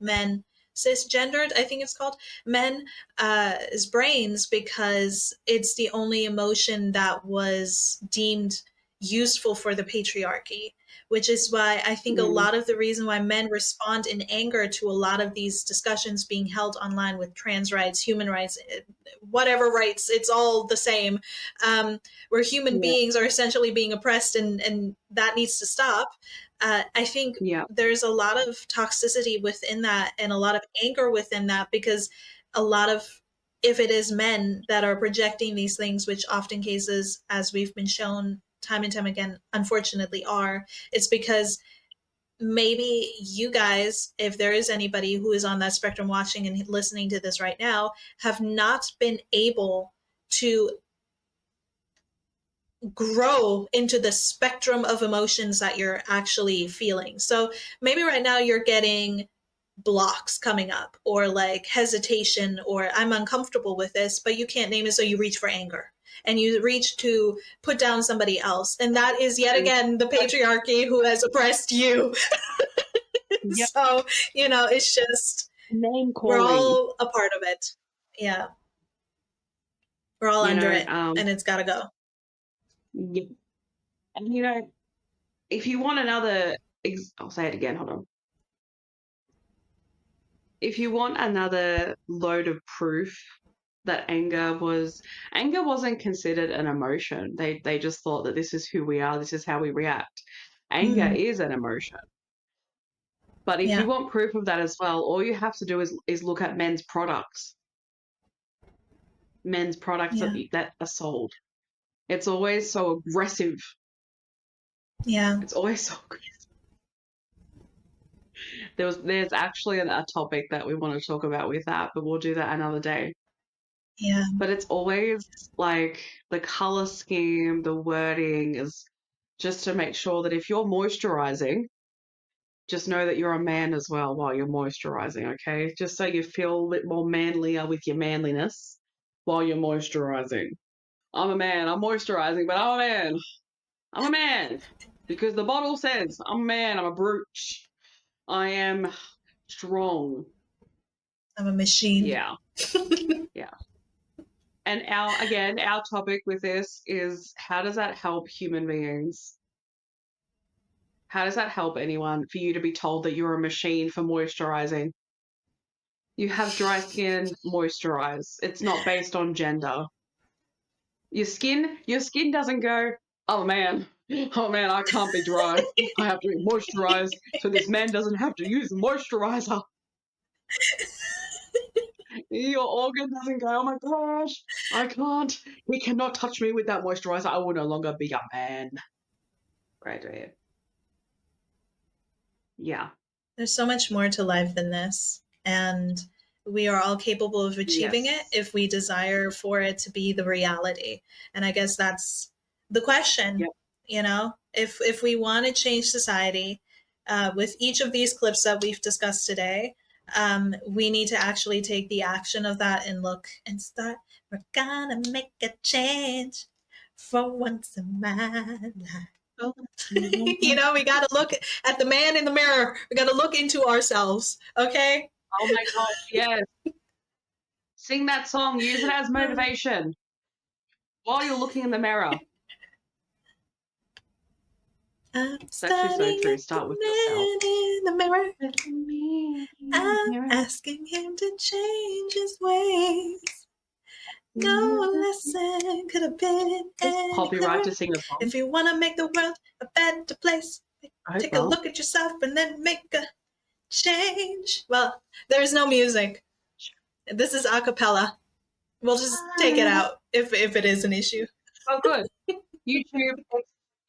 men, cisgendered, I think it's called, men, brains, because it's the only emotion that was deemed useful for the patriarchy, which is why I think a lot of the reason why men respond in anger to a lot of these discussions being held online with trans rights, human rights, whatever rights, it's all the same, where human beings are essentially being oppressed, and that needs to stop. I think there's a lot of toxicity within that and a lot of anger within that, because a lot of, if it is men that are projecting these things, which often cases, as we've been shown time and time again, unfortunately are, it's because maybe you guys, if there is anybody who is on that spectrum watching and listening to this right now, have not been able to grow into the spectrum of emotions that you're actually feeling. So maybe right now you're getting blocks coming up, or like hesitation, or I'm uncomfortable with this, but you can't name it, so you reach for anger and you reach to put down somebody else, and that is yet again the patriarchy who has oppressed you. So it's just name we're calling. all a part of it. Yeah, we're all under it, and it's got to go. Yeah. And if you want another, I'll say it again, hold on. If you want another load of proof that anger wasn't considered an emotion. They just thought that this is who we are, this is how we react. Anger is an emotion. But if you want proof of that as well, all you have to do is look at men's products. Men's products that are sold. It's always so aggressive. Yeah. It's always so aggressive. There's actually a topic that we want to talk about with that, but we'll do that another day. Yeah. But it's always like the color scheme, the wording is just to make sure that if you're moisturizing, just know that you're a man as well while you're moisturizing, okay? Just so you feel a bit more manlier with your manliness while you're moisturizing. I'm a man, I'm moisturizing, but I'm a man. I'm a man. Because the bottle says I'm a man, I'm a brute. I am strong. I'm a machine. Yeah. Yeah. And our topic with this is, how does that help human beings? How does that help anyone for you to be told that you're a machine for moisturizing? You have dry skin, moisturize. It's not based on gender. Your skin doesn't go, oh man, I can't be dry. I have to be moisturized so this man doesn't have to use moisturizer. Your organ doesn't go, oh my gosh, I can't. He cannot touch me with that moisturizer. I will no longer be a man. Right. Yeah. There's so much more to life than this, and we are all capable of achieving it if we desire for it to be the reality. And I guess that's the question. If we want to change society, with each of these clips that we've discussed today, we need to actually take the action of that and look and start. We're gonna make a change for once in my life. We got to look at the man in the mirror. We got to look into ourselves. Okay. Oh my gosh, yes. Sing that song. Use it as motivation while you're looking in the mirror. It's actually so true. Start with yourself. In the mirror. I'm asking him to change his ways. Go listen, could have been any Copyright clearer. to sing a song. If you want to make the world a better place, take a look at yourself and then make a change. Well, there's no music. This is a cappella. We'll just take it out if it is an issue. Oh, good.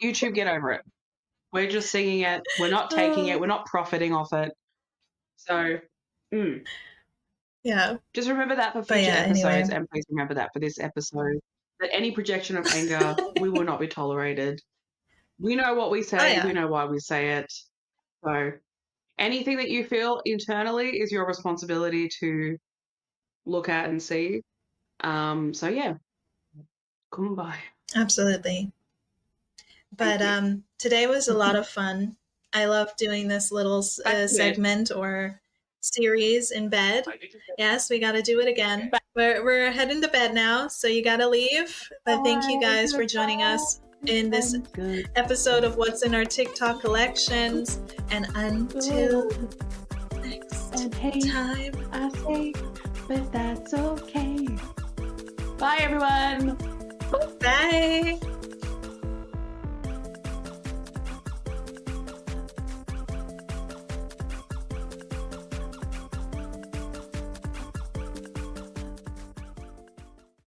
YouTube, get over it. We're just singing it. We're not taking it. We're not profiting off it. So, yeah. Just remember that for future episodes, anyway. and please remember that for this episode. That any projection of anger, we will not be tolerated. We know what we say. We know why we say it. So, anything that you feel internally is your responsibility to look at and see. So yeah, goodbye. Absolutely. But today was a lot of fun. I love doing this little segment or series in bed. Yes, we got to do it again. We're heading to bed now, so you got to leave. But thank you guys for joining us in this episode of What's in Our TikTok Collections. And until next time, I say, but that's okay. Bye, everyone. Bye.